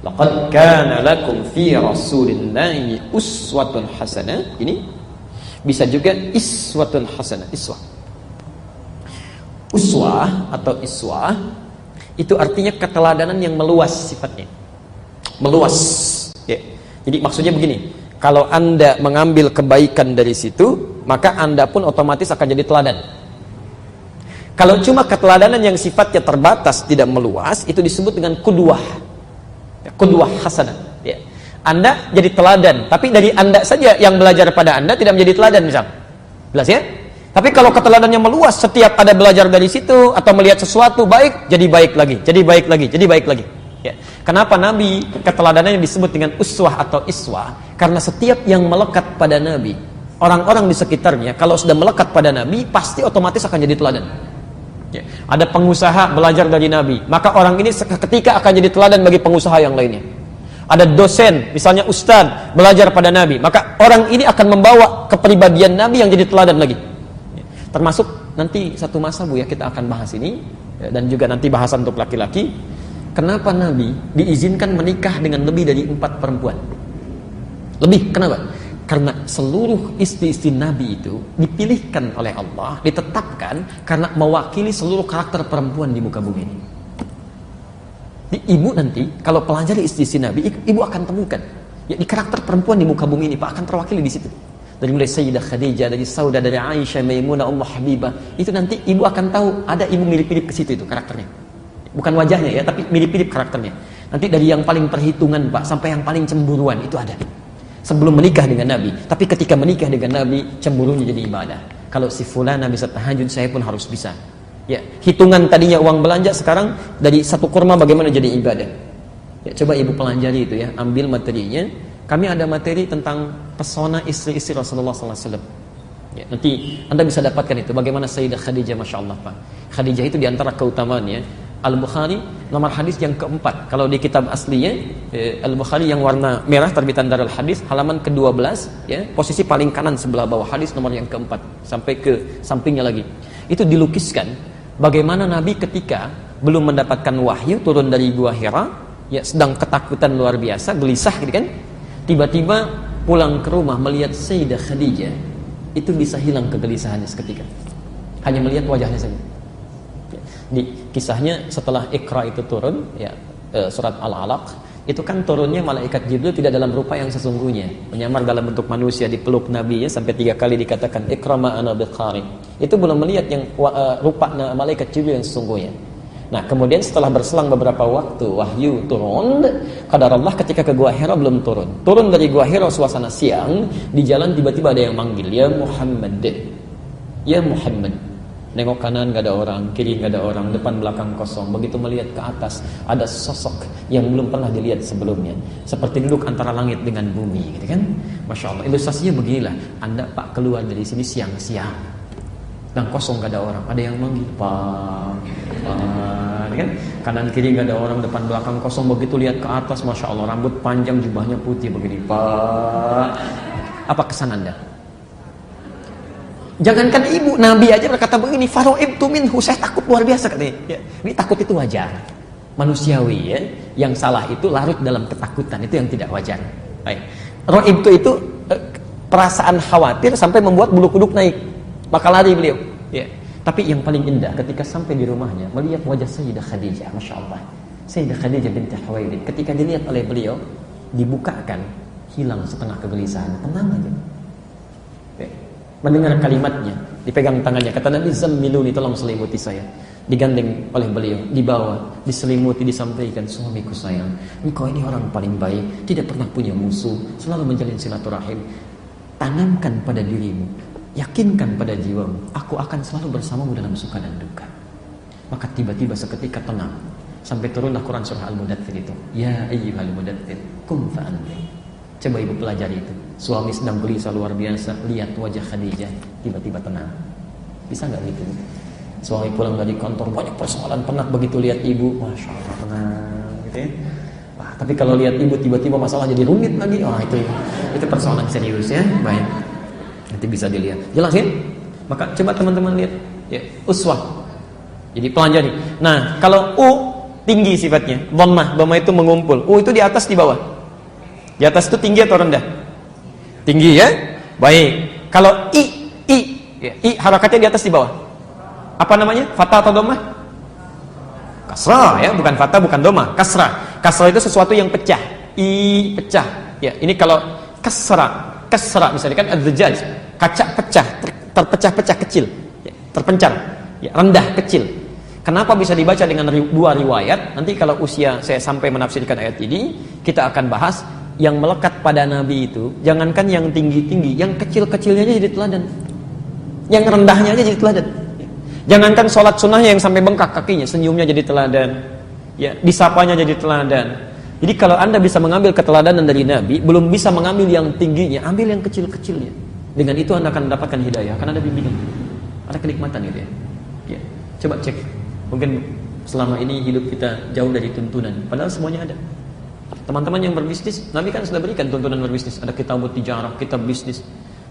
Laqad kana lakum fi Rasulillahi uswatun hasanah. Ini bisa juga iswatun hasanah. Iswah. Uswah atau iswah itu artinya keteladanan yang meluas sifatnya. Meluas. Ya. Jadi maksudnya begini. Kalau Anda mengambil kebaikan dari situ, maka Anda pun otomatis akan jadi teladan. Kalau cuma keteladanan yang sifatnya terbatas, tidak meluas, itu disebut dengan qudwah. Qudwah hasanah. Ya. Anda jadi teladan, tapi dari Anda saja yang belajar pada Anda tidak menjadi teladan misal. Jelas ya? Tapi kalau keteladanannya meluas, setiap ada belajar dari situ atau melihat sesuatu baik, jadi baik lagi, jadi baik lagi, jadi baik lagi. Ya. Kenapa Nabi keteladanannya disebut dengan uswah atau iswah? Karena setiap yang melekat pada Nabi, orang-orang di sekitarnya kalau sudah melekat pada Nabi, pasti otomatis akan jadi teladan. Ya. Ada pengusaha belajar dari Nabi, maka orang ini ketika akan jadi teladan bagi pengusaha yang lainnya. Ada dosen, misalnya ustaz, belajar pada Nabi, maka orang ini akan membawa kepribadian Nabi yang jadi teladan lagi. Ya. Termasuk nanti satu masa Bu ya, kita akan bahas ini ya, dan juga nanti bahasan untuk laki-laki. Kenapa Nabi diizinkan menikah dengan lebih dari 4 perempuan? Lebih, kenapa? Karena seluruh istri-istri Nabi itu dipilihkan oleh Allah, ditetapkan karena mewakili seluruh karakter perempuan di muka bumi ini. Di ibu nanti, kalau pelajari istri-istri Nabi, ibu akan temukan ya, di karakter perempuan di muka bumi ini, Pak, akan terwakili di situ. Dari mulai Sayyidah Khadijah, dari Saudah, dari Aisyah, Maimunah, Ummu Habibah, itu nanti ibu akan tahu ada ibu mirip-mirip ke situ itu karakternya. Bukan wajahnya ya, tapi mirip-mirip karakternya. Nanti dari yang paling perhitungan Pak, sampai yang paling cemburuan itu ada. Sebelum menikah dengan Nabi, tapi ketika menikah dengan Nabi, cemburunya jadi ibadah. Kalau si fulana bisa tahajud, saya pun harus bisa. Ya, hitungan tadinya uang belanja, sekarang dari satu kurma bagaimana jadi ibadah. Ya, coba ibu pelajari itu ya, ambil materinya. Kami ada materi tentang pesona istri-istri Rasulullah SAW. Ya, nanti Anda bisa dapatkan itu. Bagaimana Sayyidah Khadijah, Masya Allah Pak. Khadijah itu diantara keutamaannya. Al-Bukhari nomor hadis yang keempat. Kalau di kitab aslinya Al-Bukhari yang warna merah terbitan Darul Hadis, halaman ke-12 ya, posisi paling kanan sebelah bawah, hadis nomor yang keempat sampai ke sampingnya lagi. Itu dilukiskan bagaimana Nabi ketika belum mendapatkan wahyu turun dari Gua Hira, ya sedang ketakutan luar biasa, gelisah gitu kan. Tiba-tiba pulang ke rumah melihat Sayyidah Khadijah, itu bisa hilang kegelisahannya seketika. Hanya melihat wajahnya saja. Di kisahnya setelah Iqra itu turun ya, surat Al-Alaq itu kan turunnya malaikat Jibril tidak dalam rupa yang sesungguhnya, menyamar dalam bentuk manusia, dipeluk Nabi ya, sampai 3 kali dikatakan Iqra ma ana biqari. Itu belum melihat yang rupa malaikat Jibril yang sesungguhnya. Nah, kemudian setelah berselang beberapa waktu wahyu turun, qadar Allah ketika ke Gua Hira belum turun. Turun dari Gua Hira suasana siang, di jalan tiba-tiba ada yang manggil, "Ya Muhammad." Ya Muhammad. Nengok kanan gak ada orang, kiri gak ada orang, depan belakang kosong. Begitu melihat ke atas, ada sosok yang belum pernah dilihat sebelumnya, seperti duduk antara langit dengan bumi gitu kan. Masya Allah, ilustrasinya beginilah. Anda Pak keluar dari sini siang-siang, Dan kosong, gak ada orang. Ada yang manggil, Pak, kan? Kanan kiri gak ada orang, depan belakang kosong. Begitu lihat ke atas, Masya Allah, rambut panjang, jubahnya putih begini, Pak. Apa kesan Anda? Jangankan ibu, Nabi aja berkata begini, faro'ibtu minhu, saya takut luar biasa katanya. Ya, ini takut itu wajar, manusiawi ya. Yang salah itu larut dalam ketakutan, itu yang tidak wajar. Baik. Ro'ibtu itu perasaan khawatir sampai membuat bulu kuduk naik, maka lari beliau. Ya. Tapi yang paling indah ketika sampai di rumahnya melihat wajah Sayyidah Khadijah, Masya Allah. Sayyidah Khadijah binti Khuwailid, ketika dilihat oleh beliau, dibukakan, hilang setengah kegelisahan, tenang aja. Ya. Mendengar kalimatnya, dipegang tangannya, kata Nabi, zammiluni, tolong selimuti saya. Digandeng oleh beliau, dibawa, diselimuti, disampaikan, suamiku sayang, engkau ini orang paling baik, tidak pernah punya musuh, selalu menjalin silaturahim. Tanamkan pada dirimu, yakinkan pada jiwamu, aku akan selalu bersamamu dalam suka dan duka. Maka tiba-tiba seketika tenang, sampai turunlah Quran surah Al-Mudaththir itu, ya ayyuhal mudaththir qum fa'anzir. Coba ibu pelajari itu. Suami sedang gelisah luar biasa, lihat wajah Khadijah, tiba-tiba tenang. Bisa nggak gitu? Suami pulang dari kantor, banyak persoalan, penat, begitu lihat ibu, Masya Allah, tenang gitu ya. Wah, tapi kalau lihat ibu tiba-tiba masalah jadi rumit lagi, wah itu persoalan serius ya. Baik, nanti bisa dilihat. Jelas ya? Maka coba teman-teman lihat ya, uswah. Jadi pelajari. Nah, kalau U tinggi sifatnya, dhammah itu mengumpul. U itu di atas, di bawah. Di atas itu tinggi atau rendah? Tinggi ya? Baik. Kalau I harakatnya di atas, di bawah. Apa namanya? Fathah atau dhammah? Kasrah ya, bukan fathah, bukan dhammah, kasrah. Kasrah itu sesuatu yang pecah. I pecah. Ya, ini kalau kasrah misalnya kan az-zujaj, kaca pecah, terpecah-pecah kecil, ya, terpencar, ya, rendah kecil. Kenapa bisa dibaca dengan dua riwayat? Nanti kalau usia saya sampai menafsirkan ayat ini, kita akan bahas yang melekat pada Nabi itu. Jangankan yang tinggi-tinggi, yang kecil-kecilnya aja jadi teladan, yang rendahnya aja jadi teladan. Jangankan sholat sunnahnya yang sampai bengkak kakinya, senyumnya jadi teladan, ya, disapanya jadi teladan. Jadi kalau Anda bisa mengambil keteladanan dari Nabi, belum bisa mengambil yang tingginya, ambil yang kecil-kecilnya. Dengan itu Anda akan mendapatkan hidayah, karena ada bimbingan, ada kenikmatan gitu ya. Ya, coba cek. Mungkin selama ini hidup kita jauh dari tuntunan, padahal semuanya ada. Teman-teman yang berbisnis, Nabi kan sudah berikan tuntunan berbisnis. Ada kitab tijarah, kitab bisnis.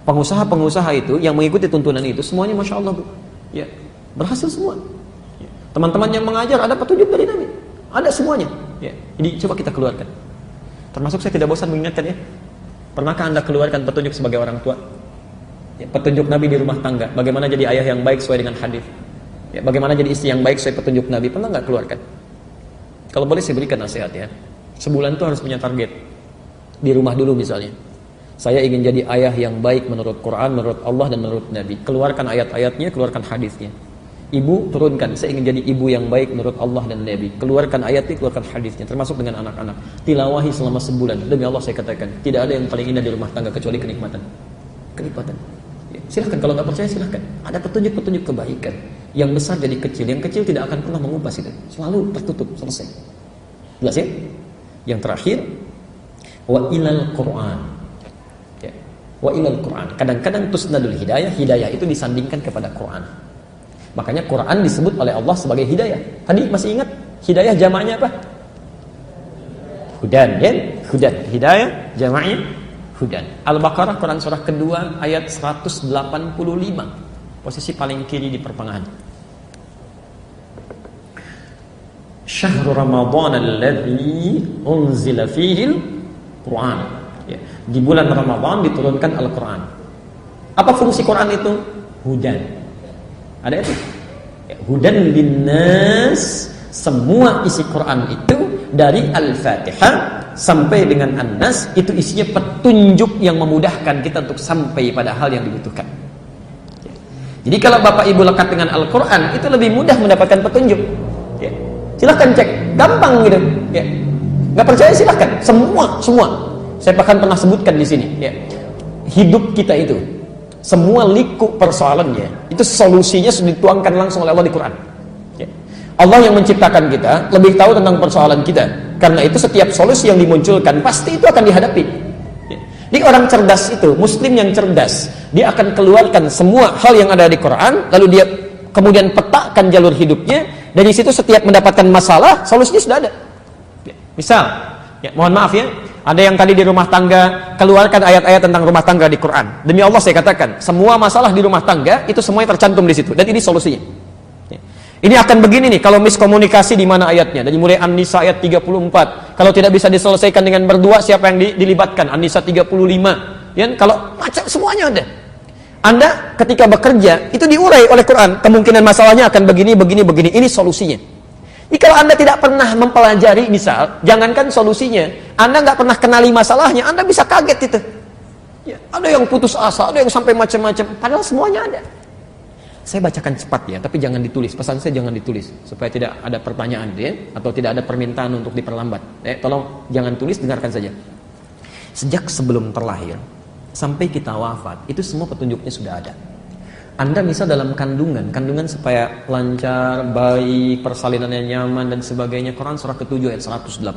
Pengusaha-pengusaha itu yang mengikuti tuntunan itu, semuanya Masya Allah, Bu. Ya, berhasil semua. Ya. Teman-teman yang mengajar, ada petunjuk dari Nabi. Ada semuanya. Ya. Jadi coba kita keluarkan. Termasuk saya tidak bosan mengingatkan ya. Pernahkah Anda keluarkan petunjuk sebagai orang tua? Ya, petunjuk Nabi di rumah tangga. Bagaimana jadi ayah yang baik sesuai dengan hadis. Ya, bagaimana jadi istri yang baik sesuai petunjuk Nabi. Pernah nggak keluarkan? Kalau boleh saya berikan nasihat ya. Sebulan itu harus punya target. Di rumah dulu misalnya. Saya ingin jadi ayah yang baik menurut Quran, menurut Allah dan menurut Nabi. Keluarkan ayat-ayatnya, keluarkan hadisnya. Ibu turunkan, saya ingin jadi ibu yang baik menurut Allah dan Nabi. Keluarkan ayatnya, keluarkan hadisnya, termasuk dengan anak-anak. Tilawahi selama sebulan. Demi Allah saya katakan, tidak ada yang paling indah di rumah tangga kecuali kenikmatan. Kenikmatan. Ya, silahkan, kalau nggak percaya silahkan. Ada petunjuk-petunjuk kebaikan. Yang besar jadi kecil, yang kecil tidak akan pernah mengupas itu. Selalu tertutup, selesai. Jelas ya? Yang terakhir, wa ilal Quran. Ya. Wa ilal Quran. Kadang-kadang tusnadul hidayah, hidayah itu disandingkan kepada Quran. Makanya Quran disebut oleh Allah sebagai hidayah. Tadi masih ingat hidayah jamaknya apa? Hudan, ya? Hudan. Hidayah jamaknya hudan. Al-Baqarah, Quran surah kedua ayat 185. Posisi paling kiri di pertengahan. Syahrul Ramadan alladzi unzila fihi al-Quran. Ya. Di bulan Ramadan diturunkan Al-Quran. Apa fungsi Quran itu? Hudan. Ada itu ya, hudan linnas. Semua isi Quran itu dari Al-Fatihah sampai dengan An-Nas itu isinya petunjuk yang memudahkan kita untuk sampai pada hal yang dibutuhkan ya. Jadi kalau Bapak Ibu lekat dengan Al-Quran, itu lebih mudah mendapatkan petunjuk ya. Silahkan cek, gampang gitu ya. Nggak percaya silahkan, semua saya bahkan pernah sebutkan di sini ya. Hidup kita itu semua liku persoalannya itu solusinya sudah dituangkan langsung oleh Allah di Quran ya. Allah yang menciptakan kita lebih tahu tentang persoalan kita. Karena itu setiap solusi yang dimunculkan pasti itu akan dihadapi ya. Jadi orang cerdas itu, muslim yang cerdas, dia akan keluarkan semua hal yang ada di Quran, lalu dia kemudian petakan jalur hidupnya. Dari situ setiap mendapatkan masalah, solusinya sudah ada. Misal, ya, mohon maaf ya, ada yang tadi di rumah tangga, keluarkan ayat-ayat tentang rumah tangga di Quran. Demi Allah saya katakan, semua masalah di rumah tangga itu semuanya tercantum di situ, dan ini solusinya. Ya. Ini akan begini nih, kalau miskomunikasi di mana ayatnya? Dari mulai An-Nisa ayat 34. Kalau tidak bisa diselesaikan dengan berdua, siapa yang dilibatkan? An-Nisa 35. Ya, kalau macam semuanya ada. Anda ketika bekerja itu diurai oleh Quran, kemungkinan masalahnya akan begini, begini, begini. Ini solusinya. Jadi kalau Anda tidak pernah mempelajari, misal, jangankan solusinya, Anda nggak pernah kenali masalahnya, Anda bisa kaget itu. Ya, ada yang putus asa, ada yang sampai macam-macam, padahal semuanya ada. Saya bacakan cepat ya, tapi jangan ditulis. Pesan saya jangan ditulis, supaya tidak ada pertanyaan ya, atau tidak ada permintaan untuk diperlambat. Tolong jangan tulis, dengarkan saja. Sejak sebelum terlahir sampai kita wafat, itu semua petunjuknya sudah ada. Anda misal dalam kandungan supaya lancar, baik, persalinannya nyaman dan sebagainya. Quran surah ke-7 ayat 189.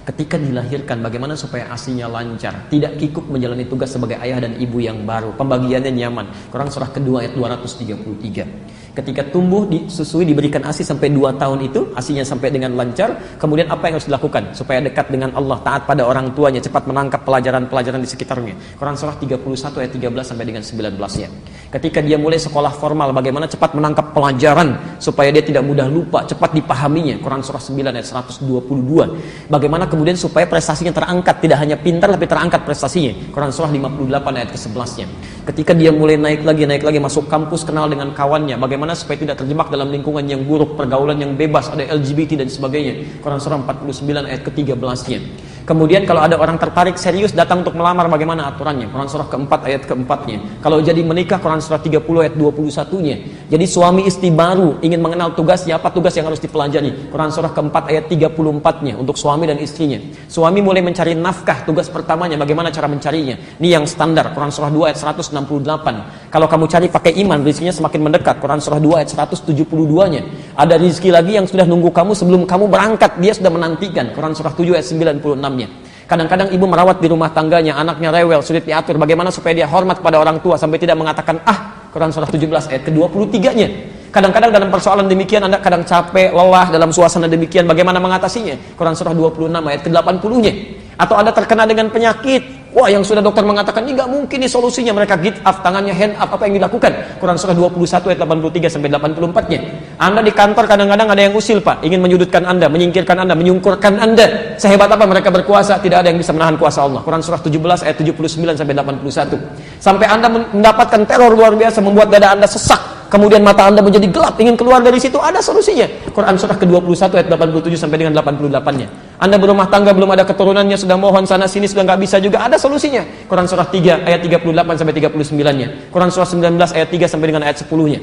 Ketika dilahirkan, bagaimana supaya ASINYA lancar, tidak kikuk menjalani tugas sebagai ayah dan ibu yang baru, pembagiannya nyaman. Quran surah kedua ayat 233. Ketika tumbuh, disusui, diberikan ASI sampai 2 tahun itu, ASINYA sampai dengan lancar, kemudian apa yang harus dilakukan? Supaya dekat dengan Allah, taat pada orang tuanya, cepat menangkap pelajaran-pelajaran di sekitarnya. Quran surah 31 ayat 13 sampai dengan 19-nya. Ketika dia mulai sekolah formal, bagaimana cepat menangkap pelajaran, supaya dia tidak mudah lupa, cepat dipahaminya. Quran surah 9 ayat 122. Bagaimana kemudian supaya prestasinya terangkat, tidak hanya pintar tapi terangkat prestasinya. Quran surah 58 ayat ke-11-nya. Ketika dia mulai naik lagi, masuk kampus, kenal dengan kawannya, bagaimana supaya tidak terjebak dalam lingkungan yang buruk, pergaulan yang bebas, ada LGBT dan sebagainya. Quran surah 49 ayat ke-13-nya. Kemudian kalau ada orang tertarik serius datang untuk melamar, bagaimana aturannya? Quran surah ke-4 ayat ke-4-nya. Kalau jadi menikah, Quran surah 30 ayat 21-nya. Jadi suami istri baru ingin mengenal tugasnya, apa tugas yang harus dipelajari? Quran surah ke-4 ayat 34-nya untuk suami dan istrinya. Suami mulai mencari nafkah, tugas pertamanya bagaimana cara mencarinya? Ini yang standar, Quran surah 2 ayat 168. Kalau kamu cari pakai iman, rezekinya semakin mendekat. Quran surah 2 ayat 172-nya. Ada rezeki lagi yang sudah nunggu kamu sebelum kamu berangkat, dia sudah menantikan. Quran surah 7 ayat 96-nya. Kadang-kadang ibu merawat di rumah tangganya, anaknya rewel, sulit diatur, bagaimana supaya dia hormat pada orang tua sampai tidak mengatakan Quran surah 17 ayat ke-23-nya. Kadang-kadang dalam persoalan demikian Anda kadang capek, lelah dalam suasana demikian, bagaimana mengatasinya? Quran surah 26 ayat ke-80-nya. Atau Anda terkena dengan penyakit, wah yang sudah dokter mengatakan ini nggak mungkin nih solusinya, mereka get up, tangannya hand up, apa yang dilakukan? Quran surah 21 ayat 83 sampai 84-nya. Anda di kantor kadang-kadang ada yang usil Pak, ingin menyudutkan Anda, menyingkirkan Anda, menyungkurkan Anda. Sehebat apa mereka berkuasa, tidak ada yang bisa menahan kuasa Allah. Quran surah 17 ayat 79 sampai 81. Sampai Anda mendapatkan teror luar biasa, membuat dada Anda sesak, kemudian mata Anda menjadi gelap, ingin keluar dari situ, ada solusinya. Quran surah ke-21 ayat 87 sampai dengan 88-nya. Anda berumah tangga belum ada keturunannya, sudah mohon sana sini sudah nggak bisa juga, ada solusinya. Quran surah 3 ayat 38 sampai 39-nya. Quran surah 19 ayat 3 sampai dengan ayat 10-nya.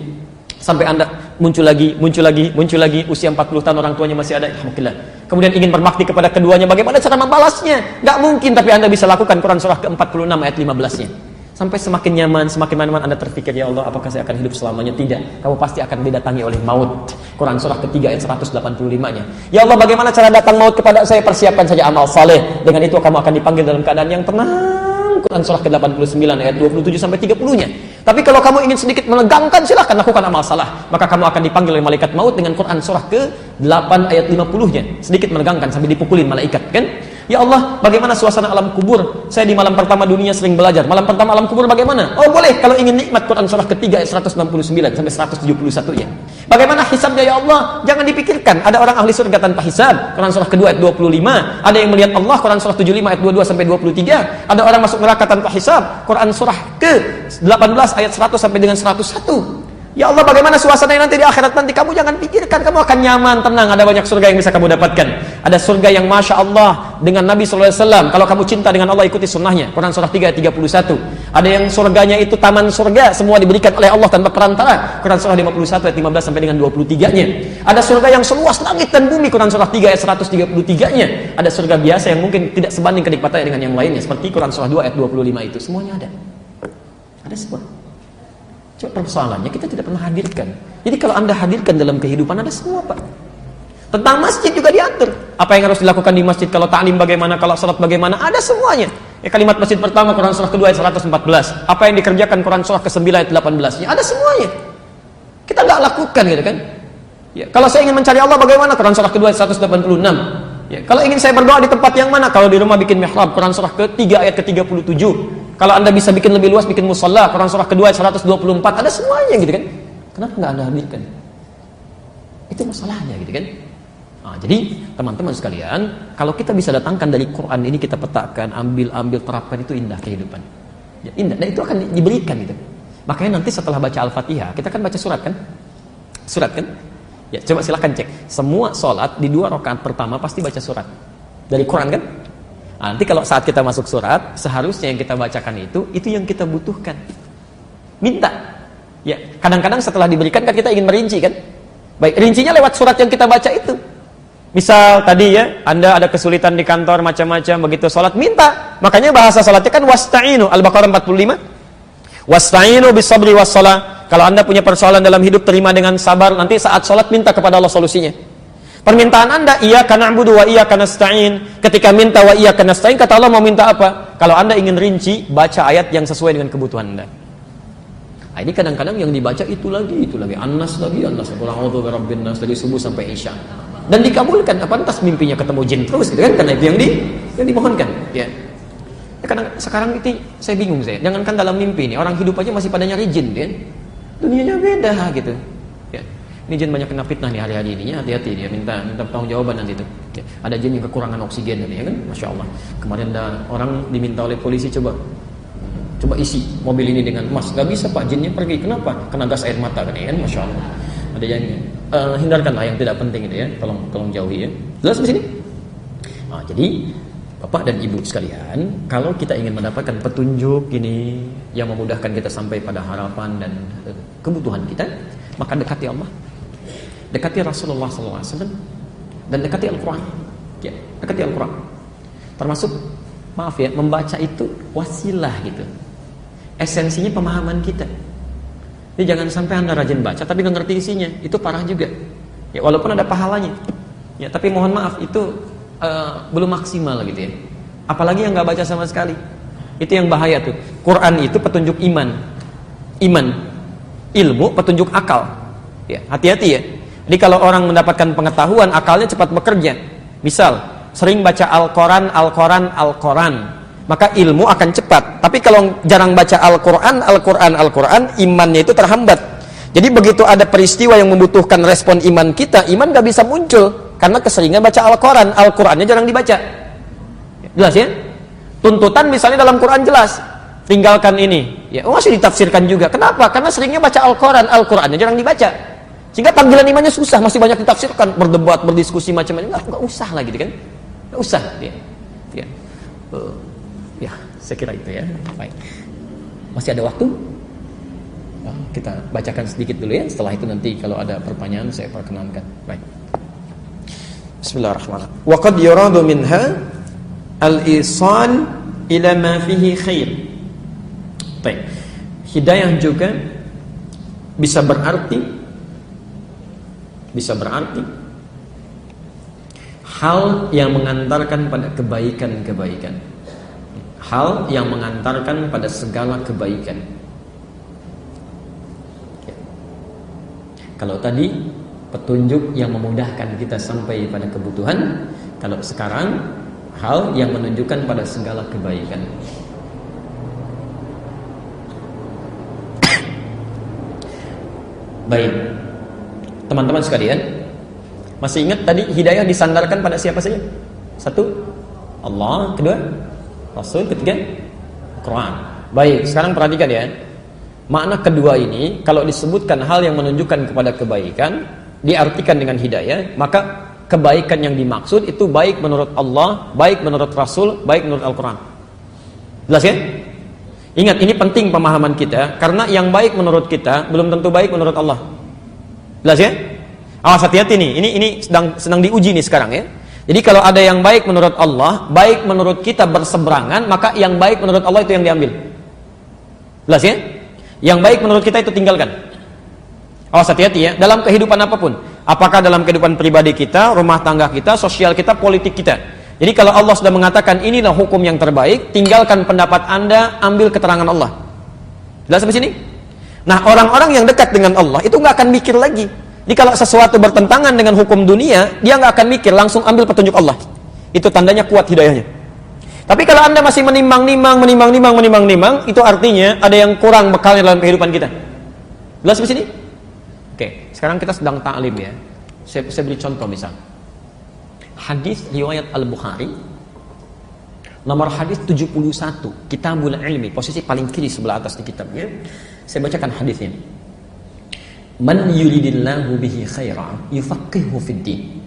Sampai Anda muncul lagi, usia 40 tahun orang tuanya masih ada, alhamdulillah. Kemudian ingin berbakti kepada keduanya, bagaimana cara membalasnya? Nggak mungkin, tapi Anda bisa lakukan. Quran surah ke-46 ayat 15-nya. Sampai semakin nyaman Anda terpikir, ya Allah, apakah saya akan hidup selamanya? Tidak, kamu pasti akan didatangi oleh maut. Quran surah ketiga ayat 185-nya. Ya Allah, bagaimana cara datang maut kepada saya? Persiapkan saja amal saleh. Dengan itu kamu akan dipanggil dalam keadaan yang tenang. Quran surah ke-89 ayat 27 sampai 30-nya. Tapi kalau kamu ingin sedikit menegangkan, silahkan lakukan amal salah. Maka kamu akan dipanggil oleh malaikat maut dengan Quran surah ke-8 ayat 50-nya. Sedikit menegangkan sampai dipukulin malaikat, kan? Ya Allah, bagaimana suasana alam kubur? Saya di malam pertama dunia sering belajar. Malam pertama alam kubur bagaimana? Oh boleh, kalau ingin nikmat. Quran surah ketiga ayat 169 sampai 171-nya. Bagaimana hisabnya ya Allah? Jangan dipikirkan. Ada orang ahli surga tanpa hisab. Quran surah kedua ayat 25. Ada yang melihat Allah. Quran surah 75 ayat 22 sampai 23. Ada orang masuk neraka tanpa hisab. Quran surah ke-18 ayat 100 sampai dengan 101. Ya Allah, bagaimana suasananya nanti di akhirat nanti? Kamu jangan pikirkan, kamu akan nyaman, tenang. Ada banyak surga yang bisa kamu dapatkan. Ada surga yang Masya Allah dengan Nabi SAW. Kalau kamu cinta dengan Allah, ikuti sunnahnya. Quran surah 3 ayat 31. Ada yang surganya itu taman surga, semua diberikan oleh Allah tanpa perantara. Quran surah 51 ayat 15 sampai dengan 23-nya. Ada surga yang seluas langit dan bumi. Quran surah 3 ayat 133-nya. Ada surga biasa yang mungkin tidak sebanding kenikmatannya dengan yang lainnya, seperti Quran surah 2 ayat 25 itu. Semuanya ada. Ada semua. Cuma persoalannya kita tidak pernah hadirkan. Jadi kalau Anda hadirkan dalam kehidupan, ada semua Pak. Tentang masjid juga diatur. Apa yang harus dilakukan di masjid, kalau ta'lim bagaimana, kalau salat bagaimana, ada semuanya. Kalimat masjid pertama Quran surah kedua ayat 114. Apa yang dikerjakan Quran surah ke-9 ayat 18. Ada semuanya. Kita nggak lakukan gitu kan. Ya, kalau saya ingin mencari Allah bagaimana? Quran surah kedua ayat 186. Ya, kalau ingin saya berdoa di tempat yang mana? Kalau di rumah bikin mihrab, Quran surah ke-3 ayat ke-37. Kalau Anda bisa bikin lebih luas, bikin musalla, Quran surah kedua ayat 124. Ada semuanya gitu kan. Kenapa nggak Anda hadirkan? Itu masalahnya gitu kan. Nah, jadi teman-teman sekalian, kalau kita bisa datangkan dari Quran ini, kita petakan, ambil terapkan, itu indah kehidupan. Ya, indah, dan itu akan diberikan gitu. Makanya nanti setelah baca Al-Fatihah, kita kan baca surat kan? Surat kan? Ya, coba silakan cek. Semua sholat di 2 rakaat pertama pasti baca surat dari Quran kan? Nah, nanti kalau saat kita masuk surat, seharusnya yang kita bacakan itu yang kita butuhkan. Minta. Ya, kadang-kadang setelah diberikan kan kita ingin merinci kan? Baik, rincinya lewat surat yang kita baca itu. Misal tadi ya, Anda ada kesulitan di kantor macam-macam, begitu sholat minta. Makanya bahasa sholatnya kan wasta'inu, Al-Baqarah 45. Wasta'inu bis-sabri was-shalah. Kalau Anda punya persoalan dalam hidup, terima dengan sabar. Nanti saat sholat minta kepada Allah solusinya. Permintaan Anda, iyyaka na'budu wa iyyaka nasta'in. Ketika minta wa iyyaka nasta'in, kata Allah mau minta apa? Kalau Anda ingin rinci, baca ayat yang sesuai dengan kebutuhan Anda. Nah, ini kadang-kadang yang dibaca itu lagi. An-Nas lagi, An-Nas. Qul a'udzu birabbin nas dari subuh sampai isya. Dan dikabulkan. Apa entah mimpinya ketemu jin terus gitu kan? Karena itu yang dimohonkan. Ya. Kadang sekarang itu saya bingung saya. Jangankan dalam mimpi ini, orang hidup aja masih pada nyari jin kan? Dunianya beda gitu. Ya. Ini jin banyak kena fitnah nih hari-hari ini ya, hati-hati dia minta tanggung jawaban nanti itu. Ya. Ada jin yang kekurangan oksigen ya kan? Masya Allah. Kemarin ada orang diminta oleh polisi coba isi mobil ini dengan emas. Gak bisa Pak, jinnya pergi. Kenapa? Kena gas air mata kan ya kan? Masya Allah. Ada yang hindarkanlah yang tidak penting itu ya. Tolong jauhi ya. Jelas di sini? Nah, jadi Bapak dan Ibu sekalian, kalau kita ingin mendapatkan petunjuk ini yang memudahkan kita sampai pada harapan dan kebutuhan kita, maka dekati Allah, dekati Rasulullah SAW, dan dekati Al-Quran. Ya, dekati Al-Quran. Termasuk, maaf ya, membaca itu wasilah gitu. Esensinya pemahaman kita. Jadi jangan sampai Anda rajin baca tapi nggak ngerti isinya, itu parah juga. Ya, walaupun ada pahalanya. Ya, tapi mohon maaf itu belum maksimal gitu ya. Apalagi yang nggak baca sama sekali. Itu yang bahaya tuh. Quran itu petunjuk iman. Ilmu petunjuk akal. Ya, hati-hati ya. Jadi kalau orang mendapatkan pengetahuan, akalnya cepat bekerja. Misal, sering baca Al-Quran, maka ilmu akan cepat. Tapi kalau jarang baca Al-Quran, imannya itu terhambat. Jadi begitu ada peristiwa yang membutuhkan respon iman kita, iman gak bisa muncul karena keseringan baca Al-Qurannya jarang dibaca. Jelas ya? Tuntutan misalnya dalam Quran jelas, tinggalkan ini. Ya, masih ditafsirkan juga. Kenapa? Karena seringnya baca Al-Qurannya jarang dibaca. Sehingga panggilan imannya susah, masih banyak ditafsirkan, berdebat, berdiskusi macam-macam. Nggak usah lah gitu kan? Nggak usah. Ya, saya kira itu ya. Baik. Masih ada waktu? Kita bacakan sedikit dulu ya. Setelah itu nanti kalau ada pertanyaan saya perkenankan. Baik. Bismillahirrahmanirrahim. Wa qad yuradu minha al-isal ila ma fihi khair. Baik. Hidayah juga bisa berarti hal yang mengantarkan pada kebaikan-kebaikan. Hal yang mengantarkan pada segala kebaikan. Kalau tadi petunjuk yang memudahkan kita sampai pada kebutuhan, kalau sekarang hal yang menunjukkan pada segala kebaikan. Baik, teman-teman sekalian, masih ingat tadi hidayah disandarkan pada siapa saja? Satu, Allah. Kedua, Rasul. Ketiga, Quran. Baik, sekarang perhatikan ya. Makna kedua ini, kalau disebutkan hal yang menunjukkan kepada kebaikan, diartikan dengan hidayah, maka kebaikan yang dimaksud itu baik menurut Allah, baik menurut Rasul, baik menurut Al-Quran. Jelas ya? Ingat, ini penting pemahaman kita, karena yang baik menurut kita belum tentu baik menurut Allah. Jelas ya? Awas, hati-hati nih, ini sedang diuji nih sekarang ya. Jadi kalau ada yang baik menurut Allah, baik menurut kita berseberangan, maka yang baik menurut Allah itu yang diambil. Jelas ya? Yang baik menurut kita itu tinggalkan. Awas, hati-hati ya, dalam kehidupan apapun. Apakah dalam kehidupan pribadi kita, rumah tangga kita, sosial kita, politik kita. Jadi kalau Allah sudah mengatakan inilah hukum yang terbaik, tinggalkan pendapat Anda, ambil keterangan Allah. Jelas sampai sini? Nah, orang-orang yang dekat dengan Allah itu nggak akan mikir lagi. Jadi kalau sesuatu bertentangan dengan hukum dunia, dia nggak akan mikir, langsung ambil petunjuk Allah. Itu tandanya kuat hidayahnya. Tapi kalau Anda masih menimbang-nimbang, itu artinya ada yang kurang bekalnya dalam kehidupan kita. Jelas sampai sini? Oke, sekarang kita sedang ta'lim ya. Saya beri contoh misal. Hadis riwayat Al-Bukhari nomor hadis 71, Kitabul Ilmi, posisi paling kiri sebelah atas di kitabnya. Saya bacakan hadisnya. Man yuridillahu bihi khairan yufaqihu fiddin.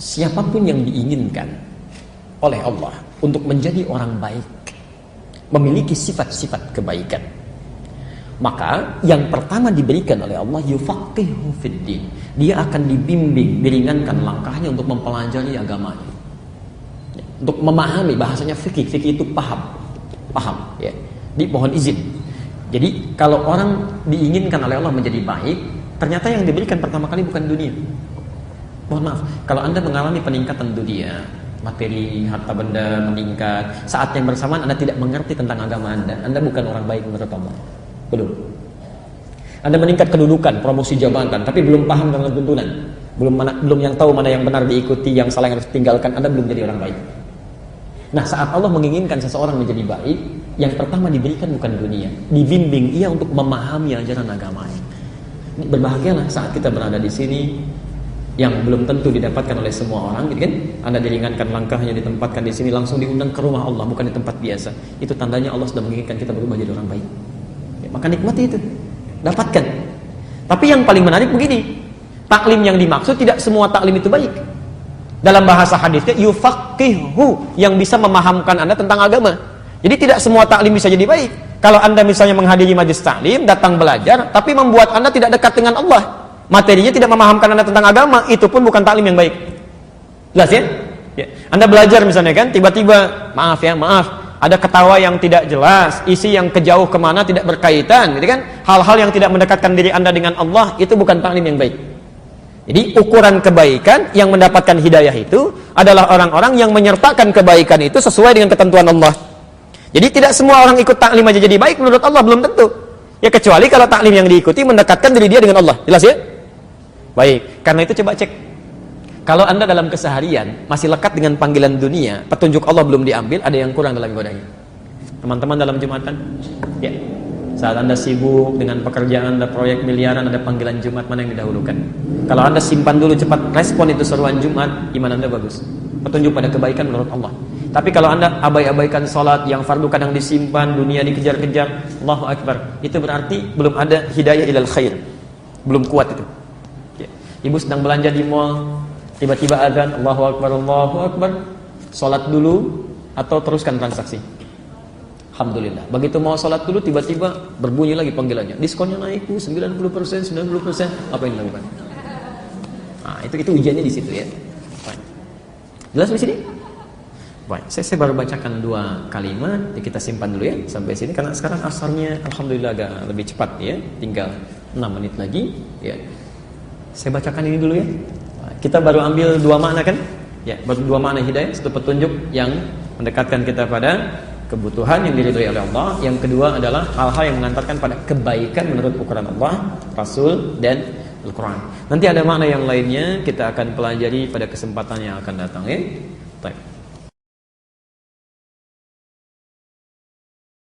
Siapapun yang diinginkan oleh Allah untuk menjadi orang baik, memiliki sifat-sifat kebaikan, maka yang pertama diberikan oleh Allah yufaqihu fiddin. Dia akan dibimbing, diringankan langkahnya untuk mempelajari agamanya, untuk memahami, bahasanya fikih. Fikih itu paham ya. Mohon izin. Jadi kalau orang diinginkan oleh Allah menjadi baik, ternyata yang diberikan pertama kali bukan dunia. Mohon maaf, kalau Anda mengalami peningkatan dunia, materi, harta benda meningkat, saat yang bersamaan Anda tidak mengerti tentang agama Anda bukan orang baik menurut Allah. Belum. Anda meningkat kedudukan, promosi jabatan, tapi belum paham tentang tuntunan, belum yang tahu mana yang benar diikuti, yang salah yang harus tinggalkan, Anda belum jadi orang baik. Nah, saat Allah menginginkan seseorang menjadi baik, yang pertama diberikan bukan dunia, dibimbing ia untuk memahami ajaran agamanya. Berbahagialah saat kita berada di sini, yang belum tentu didapatkan oleh semua orang, gitu kan? Anda diringankan langkahnya, ditempatkan di sini, langsung diundang ke rumah Allah, bukan di tempat biasa. Itu tandanya Allah sudah menginginkan kita berubah jadi orang baik. Ya, maka nikmati itu, dapatkan. Tapi yang paling menarik begini, taklim yang dimaksud tidak semua taklim itu baik. Dalam bahasa hadisnya yufaqihu, yang bisa memahamkan Anda tentang agama. Jadi tidak semua taklim bisa jadi baik. Kalau Anda misalnya menghadiri majelis taklim, datang belajar, tapi membuat Anda tidak dekat dengan Allah, materinya tidak memahamkan Anda tentang agama, itu pun bukan taklim yang baik. Jelas ya? Ya. Anda belajar misalnya kan, tiba-tiba maaf, ada ketawa yang tidak jelas, isi yang kejauh kemana tidak berkaitan, gitu kan? Hal-hal yang tidak mendekatkan diri Anda dengan Allah, itu bukan taklim yang baik. Jadi ukuran kebaikan yang mendapatkan hidayah itu adalah orang-orang yang menyertakan kebaikan itu sesuai dengan ketentuan Allah. Jadi tidak semua orang ikut taklim aja jadi baik menurut Allah, belum tentu. Ya kecuali kalau taklim yang diikuti mendekatkan diri dia dengan Allah. Jelas ya? Baik, karena itu coba cek. Kalau Anda dalam keseharian masih lekat dengan panggilan dunia, petunjuk Allah belum diambil, ada yang kurang dalam ibadahnya. Teman-teman dalam Jumatan, ya. Saat Anda sibuk dengan pekerjaan, ada proyek miliaran, ada panggilan Jumat, mana yang didahulukan? Kalau Anda simpan dulu cepat, respon itu seruan Jumat, iman Anda bagus. Petunjuk pada kebaikan menurut Allah. Tapi kalau Anda abai-abaikan sholat, yang fardu kadang disimpan, dunia dikejar-kejar, Allahu Akbar, itu berarti belum ada hidayah ilal khair. Belum kuat itu. Ya. Ibu sedang belanja di mall, tiba-tiba azan, Allahu Akbar, sholat dulu atau teruskan transaksi? Alhamdulillah. Begitu mau sholat dulu, tiba-tiba berbunyi lagi panggilannya. Diskonnya naik 90%, 90%. Apa yang dilakukan? Nah, itu ujiannya di situ ya. Baik. Jelas di sini? Baik. Saya baru bacakan 2 kalimat. Ya, kita simpan dulu ya sampai sini karena sekarang asarnya alhamdulillah agak lebih cepat ya. Tinggal 6 menit lagi ya. Saya bacakan ini dulu ya. Kita baru ambil 2 makna kan? Ya, baru 2 makna hidayah, satu petunjuk yang mendekatkan kita pada kebutuhan yang diridhoi oleh Allah. Yang kedua adalah hal-hal yang mengantarkan pada kebaikan menurut ukuran Allah, Rasul, dan Al-Quran. Nanti ada makna yang lainnya kita akan pelajari pada kesempatan yang akan datang ya. Baik.